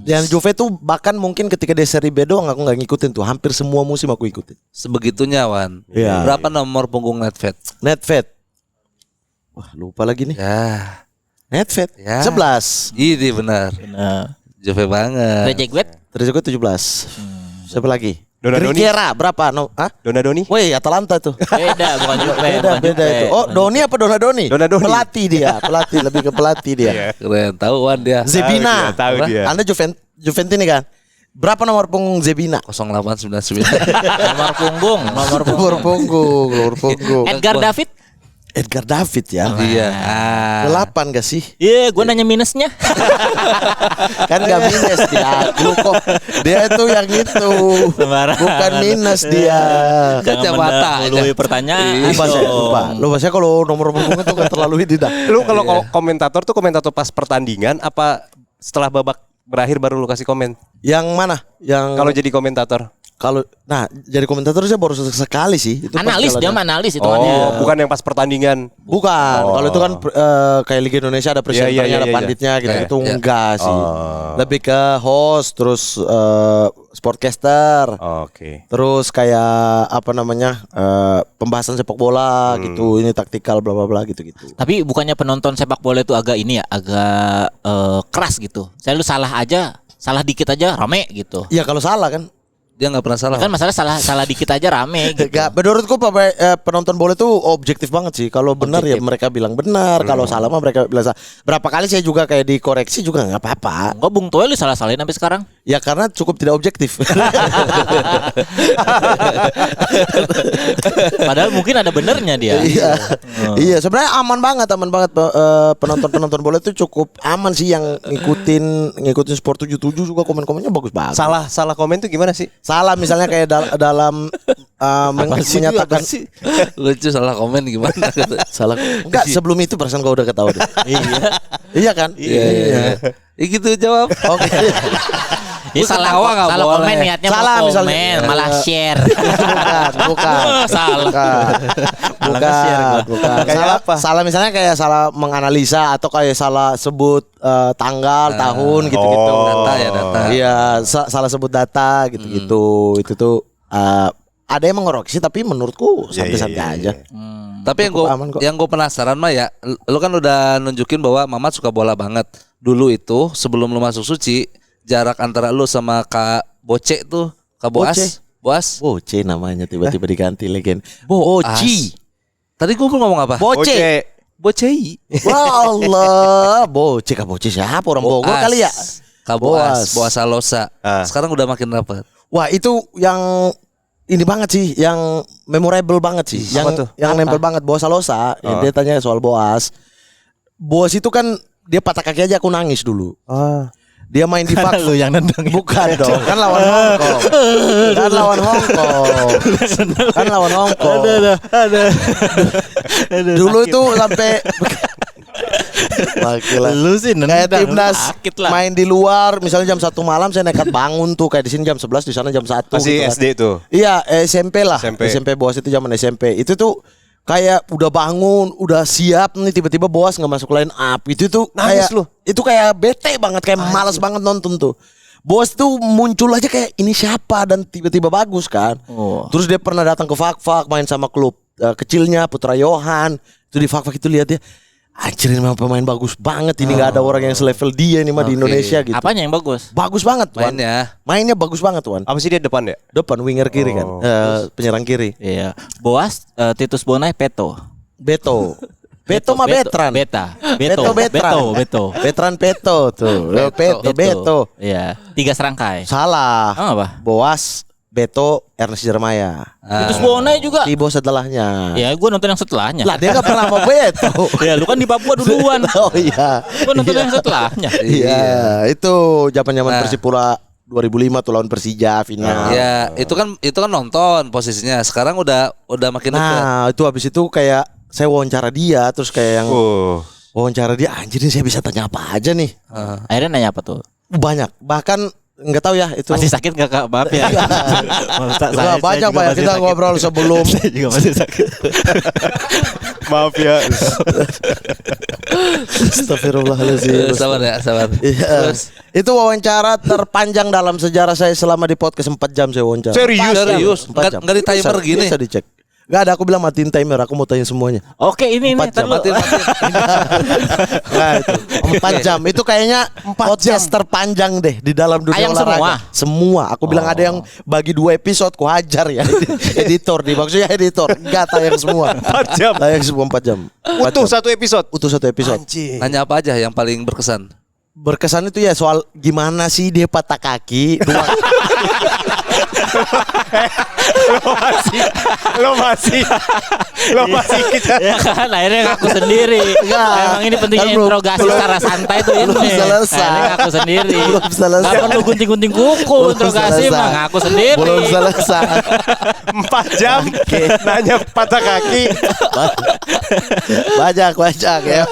Yang Juve tuh bahkan mungkin ketika di seri B doang aku nggak ngikutin tuh, hampir semua musim aku ikutin. Sebegitunya Wan. Iya. Berapa nomor punggung Nedved? Nedved. Wah, lupa lagi nih. Ya. Nedved Ya. 11. Ini benar. Nah, Juve banget. Trezeguet? Trezeguet 17. Siapa lagi? Donadoni. Griquera berapa? Donadoni. Woi, Atalanta tuh. Beda, bukan Juve. Beda bukan Juve. itu. Oh, Doni apa Donadoni? Donadoni. Pelatih dia, lebih ke pelatih dia. Keren, tahu Wan dia. Zebina. Tahu dia. Anda Juventini kan? Berapa nomor punggung Zebina? 0899. Nomor punggung. Nomor punggung. Edgar David? Edgar David ya. Iya. 8 gak sih? Iya, gue nanya minusnya. Kan gak minus dia. Lu kok dia itu yang itu. Sembarangan. Bukan minus dia. Kacamata aja. Melalui pertanyaan. Lupa saya, lupa. Lupa saya kalau nomor punggung itu gak terlalu ini dah. Lu kalau komentator tuh komentator pas pertandingan apa setelah babak berakhir baru lu kasih komen? Yang mana? Yang Kalau jadi komentator. jadi komentator saya baru sekali sih. Itu pas Analis, dia jalan- mah analis hitungannya. Bukan yang pas pertandingan. Bukan, kalau itu kan kayak Liga Indonesia ada presenternya, Iya, ada iya. panditnya gitu. Iya, Itu iya. enggak sih. Lebih ke host, terus sportcaster, Oke. terus kayak apa namanya pembahasan sepak bola gitu. Ini taktikal bla bla bla gitu gitu. Tapi bukannya penonton sepak bola itu agak ini ya, agak keras gitu. Saya lu salah dikit aja rame gitu. Iya kalau salah kan. Dia nggak pernah salah. Kan masalah salah dikit aja rame gitu. Enggak, menurutku penonton bola itu objektif banget sih. Kalau benar ya mereka bilang benar, kalau salah mah mereka bilang salah. Berapa kali saya juga kayak dikoreksi juga nggak apa-apa. Enggak, Bung Toel lu salah-salahin sampai sekarang. Ya karena cukup tidak objektif. Padahal mungkin ada benernya dia. Iya, iya. Sebenarnya aman banget penonton bola itu cukup aman sih yang ngikutin Sport 77 juga komen-komennya bagus banget. Salah komen tuh gimana sih? Salah misalnya kayak dalam menyatakan Lucu salah komen gimana? salah. Enggak, sebelum itu perasaan kau udah ketawa deh. Iya kan? Iya. Gitu jawab. Oke. Ya, salah nggak salah boleh. komen niatnya Salah mau misalnya. komen, malah share. Bukan. Salah. Bukan. Kayak Salah, apa? salah misalnya kayak salah menganalisa atau kayak salah sebut tanggal, tahun gitu-gitu. Data ya data. Iya, salah sebut data gitu-gitu. Itu tuh ada yang mengoreksi tapi menurutku santai-santai aja. Tapi Cukup aman kok. yang gue penasaran mah ya, lu kan udah nunjukin bahwa Mamat suka bola banget. Dulu itu sebelum lu masuk Suci, jarak antara lu sama Kak Boce tuh, Kak Boas, Boce? Boce namanya tiba-tiba diganti legend. Boas. Boci. Tadi gue ngomong apa? Boce. Bocei. Wah Allah, Boce Kak Boce siapa orang Bogor Boas. kali ya? Kak Boas, Boas Alosa. Sekarang udah makin rapat. Wah itu yang ini banget sih, yang memorable banget sih, Apa tuh? yang nempel banget. Boas Salosa, dia tanya soal Boas. Boas itu kan dia patah kaki aja aku nangis dulu. Dia main di Pak. Lu yang nendang. Bukan dong, kan lawan Hongkong. Kan lawan Hongkong. Dulu itu sampai Wakilah. Lu sih Kayak nendang, timnas sakit lah. main di luar, misalnya jam 1 malam saya nekat bangun tuh, kayak di sini jam 11, di sana jam 1 Masih gitu kan. SD tuh. Iya, SMP lah. SMP. SMP Boas itu zaman SMP. Itu tuh kayak udah bangun, udah siap nih, tiba-tiba Boas nggak masuk line up. Itu tuh Nangis kayak lu? itu kayak bete banget, kayak malas banget nonton tuh. Boas tuh muncul aja kayak ini siapa dan tiba-tiba bagus kan. Terus dia pernah datang ke Fak-Fak main sama klub kecilnya Putra Yohan. Itu di Fak-Fak itu lihat dia, anjir ini mah pemain bagus banget, ini nggak ada orang yang selevel dia nih mah di Oke. Indonesia gitu. Apanya yang bagus? Bagus banget Wan. Mainnya bagus banget Wan. Apa sih dia depan ya? Depan winger kiri kan, penyerang kiri. Iya. Boas, Titus Bonai, Peto. Beto mah Betran. Beto. Betran Peto tuh. Beto. Iya. 3 serangkai. Salah. Oh, apa? Boas, Beto, Ernest Jeremaya. Titus Bonai juga. Tibo setelahnya. Ya, gue nonton yang setelahnya. Lah dia gak pernah sama Beto. Ya, lu kan di Papua duluan. Oh iya. Gue nonton yang setelahnya. Iya, itu zaman-zaman Persipura 2005 tuh lawan Persija final. Ya, itu kan nonton posisinya. Sekarang udah makin dekat. Nah, itu habis itu kayak saya wawancara dia terus kayak yang wawancara dia anjir ini saya bisa tanya apa aja nih. Akhirnya nanya apa tuh? Banyak. Bahkan nggak tahu ya itu. Masih sakit gak Kak? Maaf ya. Nggak, banyak Pak ya. Kita ngobrol sebelum. Saya juga masih sakit. Maaf ya. Astagfirullahaladzim. Sabar ya, sabar. Iya. Itu wawancara terpanjang dalam sejarah saya selama di podcast 4 jam saya wawancara. Serius. 4 jam. Nggak di timer Bisa- gini. Bisa dicek. Gak ada, aku bilang matiin timer, aku mau tanya semuanya. Oke, ini 4 jam. tar dulu. Nah, itu 4 jam. Itu kayaknya podcast terpanjang deh di dalam dunia Ayang olahraga. Semua. Aku bilang ada yang bagi 2 episode, ku hajar ya. Editor nih, maksudnya editor. Enggak tayang semua. 4 jam. Tayang semua 4 jam. Utuh satu episode. Utuh 1 episode. Nanya apa aja yang paling berkesan? Berkesan itu ya soal gimana sih dia patah kaki. Lo masih kita. Ya kan akhirnya ngaku sendiri. Enggak. Emang ini pentingnya Kan belum- interogasi belum- secara santai tuh ini. belum selesai. Akhirnya ngaku sendiri. Belum selesai. Gak perlu gunting-gunting kuku Belum interogasi selesai. mah ngaku sendiri. Belum selesai. 4 jam nanya patah kaki. Banyak ya.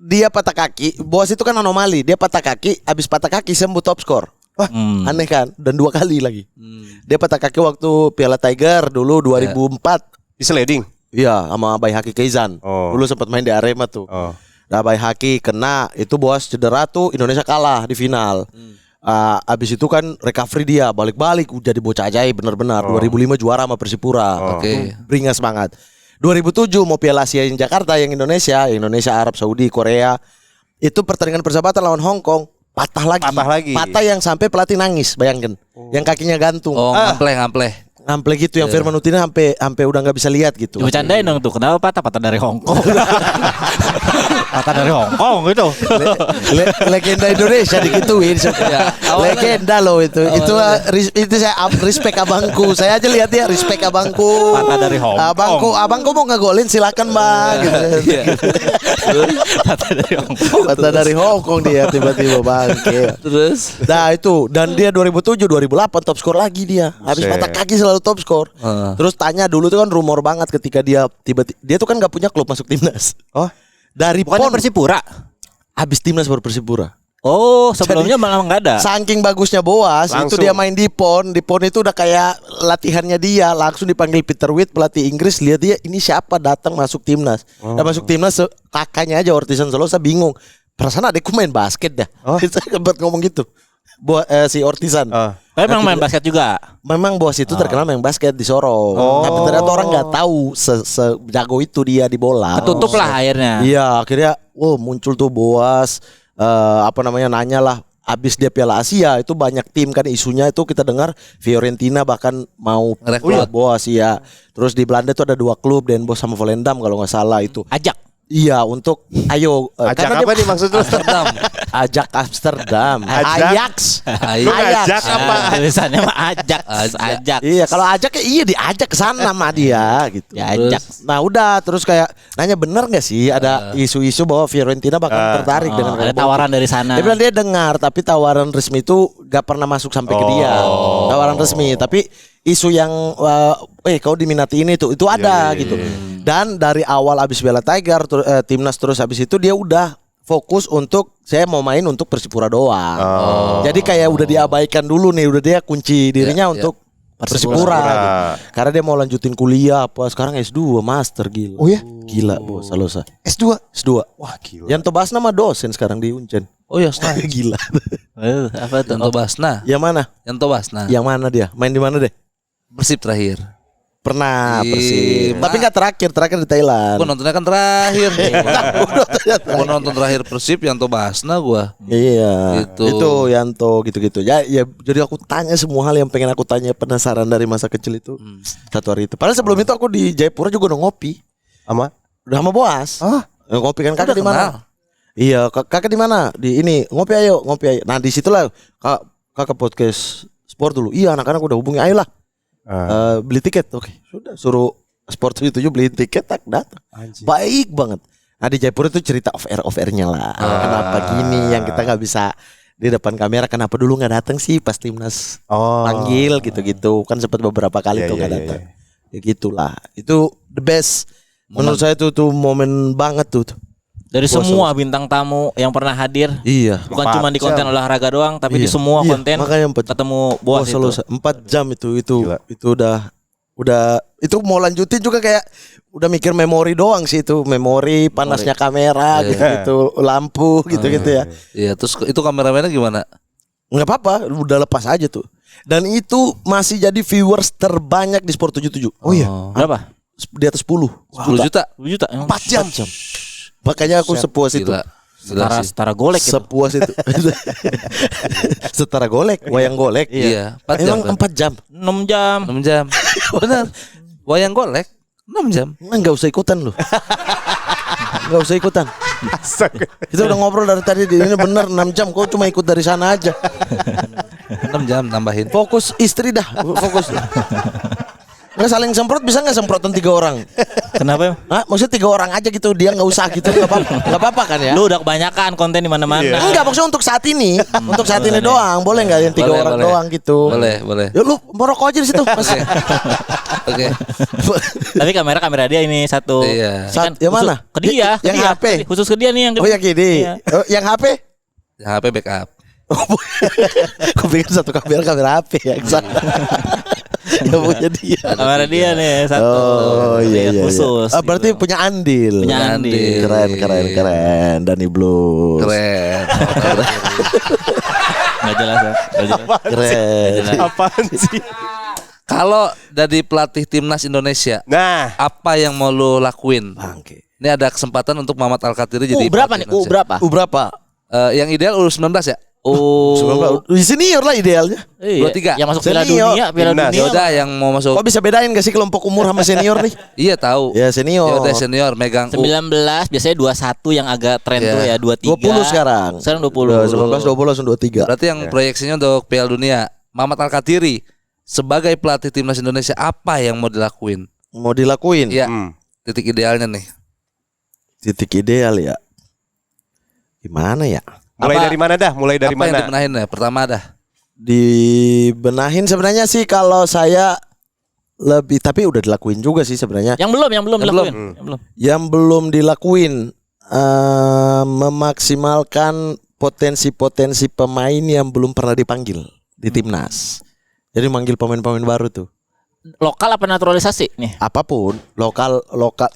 Dia patah kaki, bos itu kan anomali. Dia patah kaki, habis patah kaki sembuh top skor. Wah, aneh kan? Dan 2 kali lagi. Dia patah kaki waktu Piala Tiger dulu 2004. Di sliding. Iya, sama Bay Haki Keizan. Oh. Dulu sempat main di Arema tuh. Oh. Nah, Bay Haki kena, itu bos cedera tuh Indonesia kalah di final. Abis itu kan recovery dia, balik-balik jadi bocah ajaib benar-benar. 2005 juara sama Persipura. Oke. Beringas banget. 2007 mau Piala Asia yang Jakarta, yang Indonesia, Arab Saudi, Korea. Itu pertandingan persahabatan lawan Hong Kong, patah lagi. Patah yang sampai pelatih nangis, bayangkan. Yang kakinya gantung. Oh, ngampleh. Ngample gitu yang Firman Utina sampai udah nggak bisa lihat gitu. Dibercandain dong tuh. Kenapa patah dari Hong Kong? Patah dari Hong Kong gitu. Legenda Indonesia digituin. Legenda loh itu. Itu saya respect abangku. Saya aja lihat ya respect abangku. Patah dari Hong Kong. Abangku mau ngegolin silakan Bang. Gitu. Patah dari Hong Kong. Patah dari Hong Kong dia tiba-tiba bangke. Terus? Nah itu dan dia 2007 2008 top skor lagi dia. Habis patah kaki selalu top skor. Terus tanya dulu tuh kan rumor banget ketika dia tiba-tiba dia tuh kan nggak punya klub masuk timnas. Oh, Dari Bukannya PON Persipura? habis timnas baru Persipura. Oh, sebelumnya malah nggak ada. Saking bagusnya Boas itu Langsung. dia main di PON itu udah kayak latihannya dia langsung dipanggil Peter Witt pelatih Inggris, lihat dia ini siapa datang masuk timnas. Dan masuk timnas kakaknya aja Ortisan Solosa bingung. Perasaan adekku main basket dah. Saya sempat ngomong gitu. Si Ortisan. Tapi emang main basket juga. Memang Boas itu terkenal main basket di Sorong. Tapi ternyata orang nggak tahu sejago itu dia di bola. Ketutup lah akhirnya. Iya, akhirnya muncul tuh Boas nanya lah. Abis dia Piala Asia itu banyak tim kan isunya itu kita dengar Fiorentina bahkan mau Ngerekrut. Boas ya. Terus di Belanda tuh ada 2 klub Den Bosch sama Volendam kalau nggak salah itu. Ajak. Iya untuk ajak karena apa nih maksud lu? Amsterdam. Ajak Amsterdam, Ajak? Ajax. Lu ngajak apa? Tulisannya mah ajak. Ajak. Iya kalau ajak ya iya diajak ke sana sama dia gitu. Diajak. Nah udah terus kayak nanya bener nggak sih ada isu-isu bahwa Fiorentina bakal tertarik dengan Ada tawaran dari sana. Dia bilang dia dengar tapi tawaran resmi itu gak pernah masuk sampai ke dia. Tawaran resmi tapi isu yang kau diminati ini tuh itu ada gitu. Dan dari awal abis Piala Tiger timnas terus habis itu dia udah fokus untuk saya mau main untuk Persipura doang. Jadi kayak udah diabaikan dulu nih, udah dia kunci dirinya untuk Persipura. Gitu. Karena dia mau lanjutin kuliah apa sekarang S2 master gila. Oh ya? Gila Bos Salosa. S2. S2. Wah, gila. Yanto Basna mah dosen sekarang di Uncen. Oh ya, Gila. Apa tuh? Yanto Basna. Yang mana? Yanto Basna. Yang mana dia? Main di mana deh? Persib terakhir. Pernah Ih, Persib. Tapi nggak terakhir di Thailand. Gua nontonnya kan terakhir. Gua nonton terakhir Persib Yanto Basna gua. Iya. Gitu. Itu Yanto gitu-gitu. Ya jadi aku tanya semua hal yang pengen aku tanya penasaran dari masa kecil itu. Satu hari itu. Padahal sebelum itu aku di Jayapura juga udah ngopi. Sama? Udah sama Boas. Ngopi kan kakak Udah di mana? kenal. Iya, kakak di mana? Di ini ngopi ayo. Nah, di situlah kakak podcast sport dulu. Iya, anak-anak udah hubungi ayolah. Beli tiket. Oke, sudah suruh Sport 77 beli tiket tak datang. Baik banget. Nah, di Jayapura itu cerita off airnya lah. Kenapa gini yang kita nggak bisa di depan kamera, kenapa dulu nggak datang sih pas timnas panggil gitu-gitu, kan sempat beberapa kali tuh nggak datang. Ya gitulah, itu the best. Menurut saya tuh momen banget tuh. Dari semua bintang tamu yang pernah hadir. Iya. Bukan cuma di konten olahraga doang, tapi di semua konten makanya ketemu Boas itu. 4 jam itu udah itu mau lanjutin juga kayak udah mikir memori doang sih itu, memori panasnya kamera gitu, lampu gitu-gitu ya. Iya, terus itu kameramennya gimana? Nggak apa-apa, udah lepas aja tuh. Dan itu masih jadi viewers terbanyak di Sport 77. Oh iya. Berapa? Di atas 10. 10 juta. 10 juta. 4 jam. Makanya aku sepuas itu. Setara golek itu. Sepuas itu. Setara golek, wayang golek. Iya, 4 jam. Emang 4 jam. 6 jam. 6 jam. Benar. Wayang golek 6 jam. Enggak usah ikutan lu. Enggak usah ikutan. Kita udah ngobrol dari tadi, ini bener 6 jam. Kau cuma ikut dari sana aja. 6 jam tambahin. Fokus istri dah. Fokus. Nggak saling semprot, bisa nggak semprotan 3 orang? Kenapa ya? Hah? Maksudnya 3 orang aja gitu, dia nggak usah gitu, nggak apa-apa, nggak apa-apa kan ya? Lu udah kebanyakan konten di mana-mana. Enggak, maksudnya untuk saat ini, untuk saat ini doang, boleh nggak yang 3 Boleh, orang boleh. doang gitu? Boleh. Ya lu merokok aja di situ. Mas. Oke. Tapi kamera dia ini satu. Iya. Saat yang mana? Ke dia. Yang ke dia. HP. Khusus ke dia nih yang. Oh ya gini. Iya. Oh, yang HP? HP backup. Aku pikir satu kamera HP ya. Yang punya dia. Kamera dia nih satu. Oh iya. Khusus. Berarti punya andil. Punya andil. Keren. Dani Blues. Keren. Nggak jelas ya. Nggak jelas. Keren. Apaan sih? Kalau dari pelatih timnas Indonesia, Nah, apa yang mau lu lakuin? Bangke. Ini ada kesempatan untuk Mamat Al-Katiri jadi Berapa pelatih nih? Indonesia. Berapa? Berapa? Yang ideal U19 ya? Senior lah idealnya. 23. Yang masuk Piala Senior. Dunia, Piala Timnas. Dunia. Yaudah yang mau masuk. Kok bisa bedain gak sih kelompok umur sama senior nih? Iya tahu. Ya senior. Yaudah senior megang 19 biasanya 21 yang agak tren Iya. tuh ya 23. 20 sekarang. Sekarang 20. 19, 20 langsung 23. Berarti yang proyeksinya untuk Piala Dunia. Mamat Al-Katiri sebagai pelatih timnas Indonesia apa yang mau dilakuin? Mau dilakuin? Iya. Titik idealnya nih. Titik ideal ya. Gimana ya? mulai dari mana dah? Mulai dari Apa yang mana? dibenahin ya? Pertama dah. Dibenahin sebenarnya sih kalau saya lebih, tapi udah dilakuin juga sih sebenarnya. Yang belum dilakuin. Yang belum dilakuin memaksimalkan potensi-potensi pemain yang belum pernah dipanggil di timnas. Jadi manggil pemain-pemain baru tuh. Lokal apa naturalisasi nih? Apapun, lokal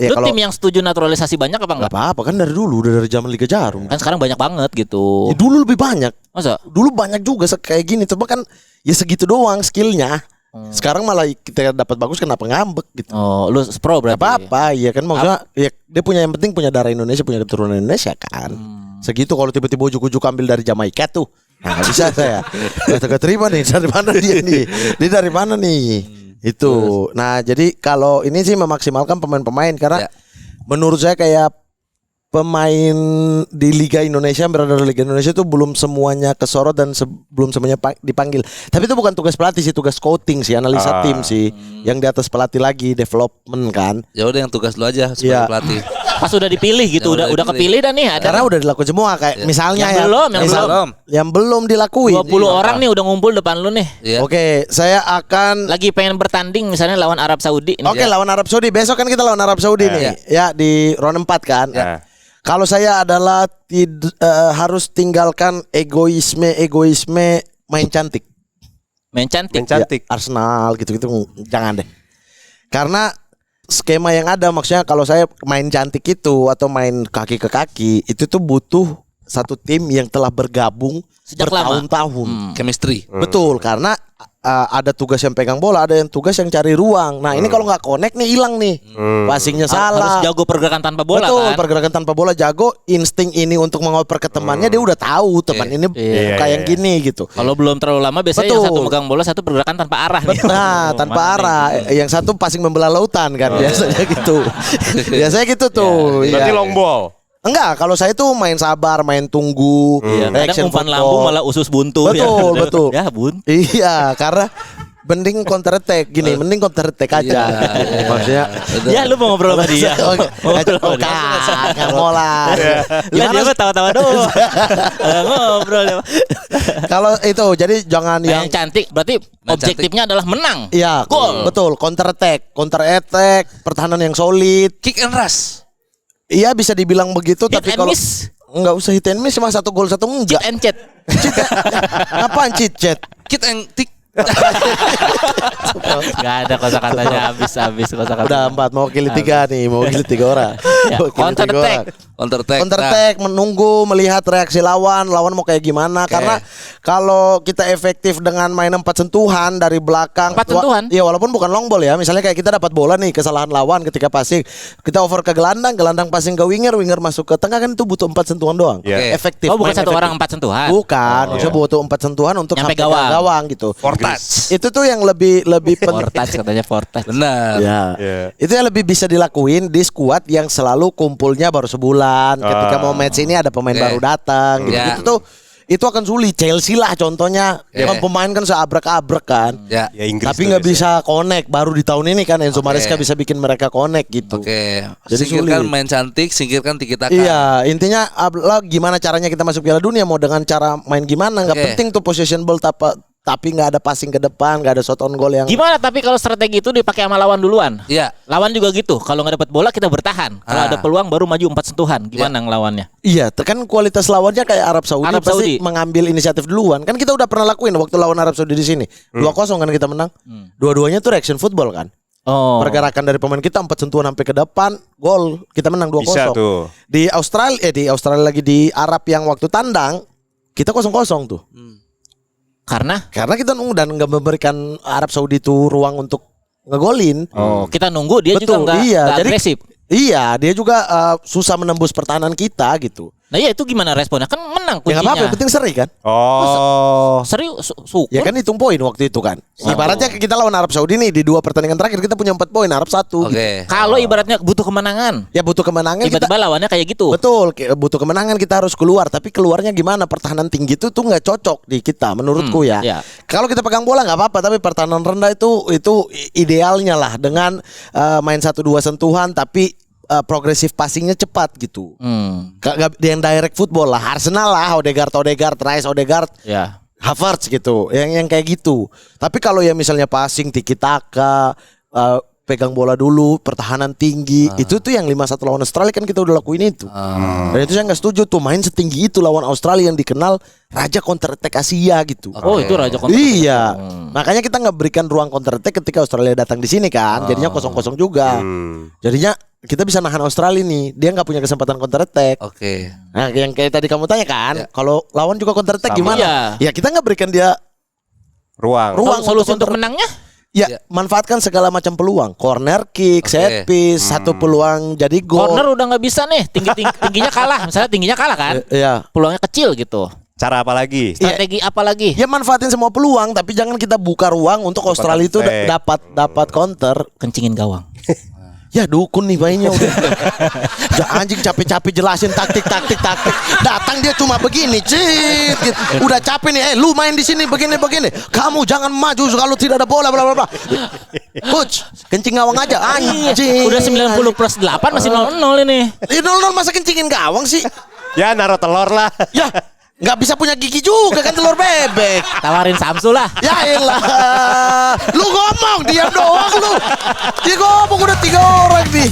ya. Lu Kalau tim yang setuju naturalisasi banyak apa nggak enggak? apa-apa kan dari dulu, udah dari zaman Liga Jarum. Kan sekarang banyak banget gitu. Ya, dulu lebih banyak. Masa? Dulu banyak juga kayak gini, coba kan ya segitu doang skillnya. Sekarang malah kita dapat bagus, kenapa ngambek gitu? Oh, lu pro berarti. Gak apa-apa, ya kan maksudnya ya dia punya, yang penting punya darah Indonesia, punya keturunan Indonesia kan. Segitu kalau tiba-tiba ujuk-ujuk ambil dari Jamaika tuh. Nah, gak bisa saya. Gak terima nih, dari mana dia nih? Dia dari mana nih? Itu. Nah, jadi kalau ini sih memaksimalkan pemain-pemain karena menurut saya kayak pemain di Liga Indonesia, berada di Liga Indonesia itu belum semuanya kesorot dan belum semuanya dipanggil. Tapi itu bukan tugas pelatih sih, tugas scouting sih, analisa tim sih. Yang di atas pelatih lagi, development kan. Ya udah yang tugas lu aja sebagai Iya. pelatih. Pas udah dipilih gitu, Ya, udah kepilih dan nih ada. Karena udah dilakukan semua kayak misalnya Yang belum, yang belum. yang belum dilakuin. 20 orang nih udah ngumpul depan lu nih. Iya. Oke, saya akan Lagi pengen bertanding misalnya lawan Arab Saudi nih. Oke, lawan Arab Saudi. Besok kan kita lawan Arab Saudi nih. Ya di round 4 kan. Ya. Kalau saya adalah harus tinggalkan egoisme main cantik. Main cantik. Main cantik. Ya, Arsenal gitu-gitu jangan deh. Karena skema yang ada, maksudnya kalau saya main cantik itu atau main kaki ke kaki itu tuh butuh satu tim yang telah bergabung Sejak lama. bertahun-tahun. Chemistry. Betul, karena ada tugas yang pegang bola, ada yang tugas yang cari ruang. Nah, ini kalau nggak connect nih hilang nih. Passingnya Harus salah. jago pergerakan tanpa bola Betul, kan. pergerakan tanpa bola jago, insting ini untuk mengoper ke temannya dia udah tahu teman ini kayak gini gitu. Kalau belum terlalu lama biasanya yang satu megang bola, satu pergerakan tanpa arah nih. Nah, tanpa arah. Yang satu passing membelah lautan kan biasanya gitu. Biasanya gitu tuh. Berarti Iya. long ball. Enggak, kalau saya tuh main sabar, main tunggu, Kadang reaction umpan football. lambung malah usus buntu. Betul, betul. Ya buntu. Iya, karena mending counter attack gini, mending counter attack aja. Iya. Maksudnya Ya lu mau ngobrol sama dia. Nggak mau lah. Lah dia mah tawa-tawa doang. Ngobrol ya. Kalau itu jadi jangan Yang yang cantik berarti objektifnya adalah menang. iya, Gol. betul, counter attack, pertahanan yang solid. Kick and rush. Iya bisa dibilang begitu, Hit tapi and kalau miss. nggak usah hit and miss, cuma 1 gol 1 enggak. Cheat and chat. Apaan cheat chat? Kick and tick. Gak ada kosakatanya habis kosakata. Udah 4 mau kili 3 nih, mau kili 3 orang. Ya, Mau kili counter 3 attack. orang. Counter attack. Counter attack, menunggu, melihat reaksi lawan mau kayak gimana. Karena kalau kita efektif dengan main 4 sentuhan dari belakang. 4 sentuhan? Iya, walaupun bukan long ball ya. Misalnya kayak kita dapat bola nih, kesalahan lawan ketika passing, kita over ke gelandang passing ke winger masuk ke tengah, kan itu butuh 4 sentuhan doang. Iya. Efektif. Oh bukan main satu efektif. orang 4 sentuhan. Bukan, maksudnya butuh 4 sentuhan untuk Nyampe sampai ke gawang. gitu. For touch. Itu tuh yang lebih penting. Fortas katanya Fortas. Benar. Ya. Iya. Itu yang lebih bisa dilakuin di skuad yang selalu kumpulnya baru sebulan. Ketika mau match ini ada pemain Oke. baru datang gitu. Ya. Itu tuh itu akan sulit. Chelsea lah contohnya. Kan pemain kan seabrek-abrek kan. Ya. Ya Inggris Tapi tuh nggak biasanya. bisa connect. Baru di tahun ini kan Enzo Oke. Maresca bisa bikin mereka connect gitu. Oke. Jadi Singkirkan sulit. main cantik, singkirkan tiki taka. Iya, intinya lah gimana caranya kita masuk Piala Dunia, mau dengan cara main gimana, nggak Oke. penting tuh possession ball tapi nggak ada passing ke depan, nggak ada shot on goal yang Gimana tapi kalau strategi itu dipakai sama lawan duluan? Iya. Lawan juga gitu. Kalau nggak dapat bola kita bertahan. Kalau Ah. ada peluang baru maju 4 sentuhan. Gimana ngelawannya? Iya, kan kualitas lawannya kayak Arab Saudi Arab pasti Saudi. mengambil inisiatif duluan. Kan kita udah pernah lakuin waktu lawan Arab Saudi di sini. 2-0 kan kita menang. Dua-duanya tuh reaction football kan. Oh. Pergerakan dari pemain kita 4 sentuhan sampai ke depan, gol. Kita menang 2-0. Bisa tuh. Di Australia lagi di Arab yang waktu tandang kita 0-0 tuh. Karena Karena kita nunggu dan nggak memberikan Arab Saudi itu ruang untuk ngegolin. kita nunggu dia juga nggak nggak Jadi agresif. Iya, dia juga susah menembus pertahanan kita gitu. Nah ya itu gimana responnya? Kan menang Ya nggak kuncinya. apa-apa, yang penting seri kan. Oh. Serius syukur. Ya kan hitung poin waktu itu kan. Ibaratnya kita lawan Arab Saudi nih di 2 pertandingan terakhir kita punya 4 poin, Arab 1 gitu. Oke. Kalau ibaratnya butuh kemenangan. Ya butuh kemenangan kita. Tiba-tiba lawannya kayak gitu. Betul, butuh kemenangan kita harus keluar, tapi keluarnya gimana? Pertahanan tinggi itu tuh nggak cocok di kita menurutku ya. ya. Kalau kita pegang bola nggak apa-apa, tapi pertahanan rendah itu idealnya lah dengan main 1-2 sentuhan tapi progresif passingnya cepat gitu. Gak yang direct football lah, Arsenal lah, Odegaard, Rice, Ya. Havertz gitu, yang kayak gitu. Tapi kalau ya misalnya passing, tiki taka, pegang bola dulu, pertahanan tinggi, itu tuh yang 5-1 lawan Australia kan kita udah lakuin itu. Dan itu saya nggak setuju tuh main setinggi itu lawan Australia yang dikenal raja counter attack Asia gitu. Oh itu raja kontra. Iya, makanya kita nggak berikan ruang counter attack ketika Australia datang di sini kan, jadinya 0-0 juga. Jadinya kita bisa nahan Australia nih, dia nggak punya kesempatan counter attack. Oke. Nah, yang kayak tadi kamu tanya kan, kalau lawan juga counter attack Sama. gimana? Ya kita nggak berikan dia Ruang. Solusi untuk counter- menangnya? Ya, manfaatkan segala macam peluang. Corner kick, set piece, satu peluang jadi gol. Corner udah nggak bisa nih, tingginya kalah. Misalnya tingginya kalah kan, Iya. peluangnya kecil gitu. Cara apa lagi? Strategi apa lagi? Ya manfaatin semua peluang, tapi jangan kita buka ruang untuk Australia itu attack. dapat counter. Kencingin gawang. Ya dukun nih mainnya udah. Anjing capek-capek jelasin taktik. Datang dia cuma begini, cit. Gitu. Udah capek nih, lu main di sini begini. Kamu jangan maju kalau tidak ada bola bla bla bla. Coach, kencing gawang aja anjing. Udah 90+8 masih 0-0 ini. 0-0 masa kencingin gawang sih? Ya naruh telur lah. Ya, nggak bisa punya gigi juga kan telur bebek. Tawarin Samsu lah. Ya elah. Lu ngomong, diam doang lu. Dia ngomong udah 3 orang nih.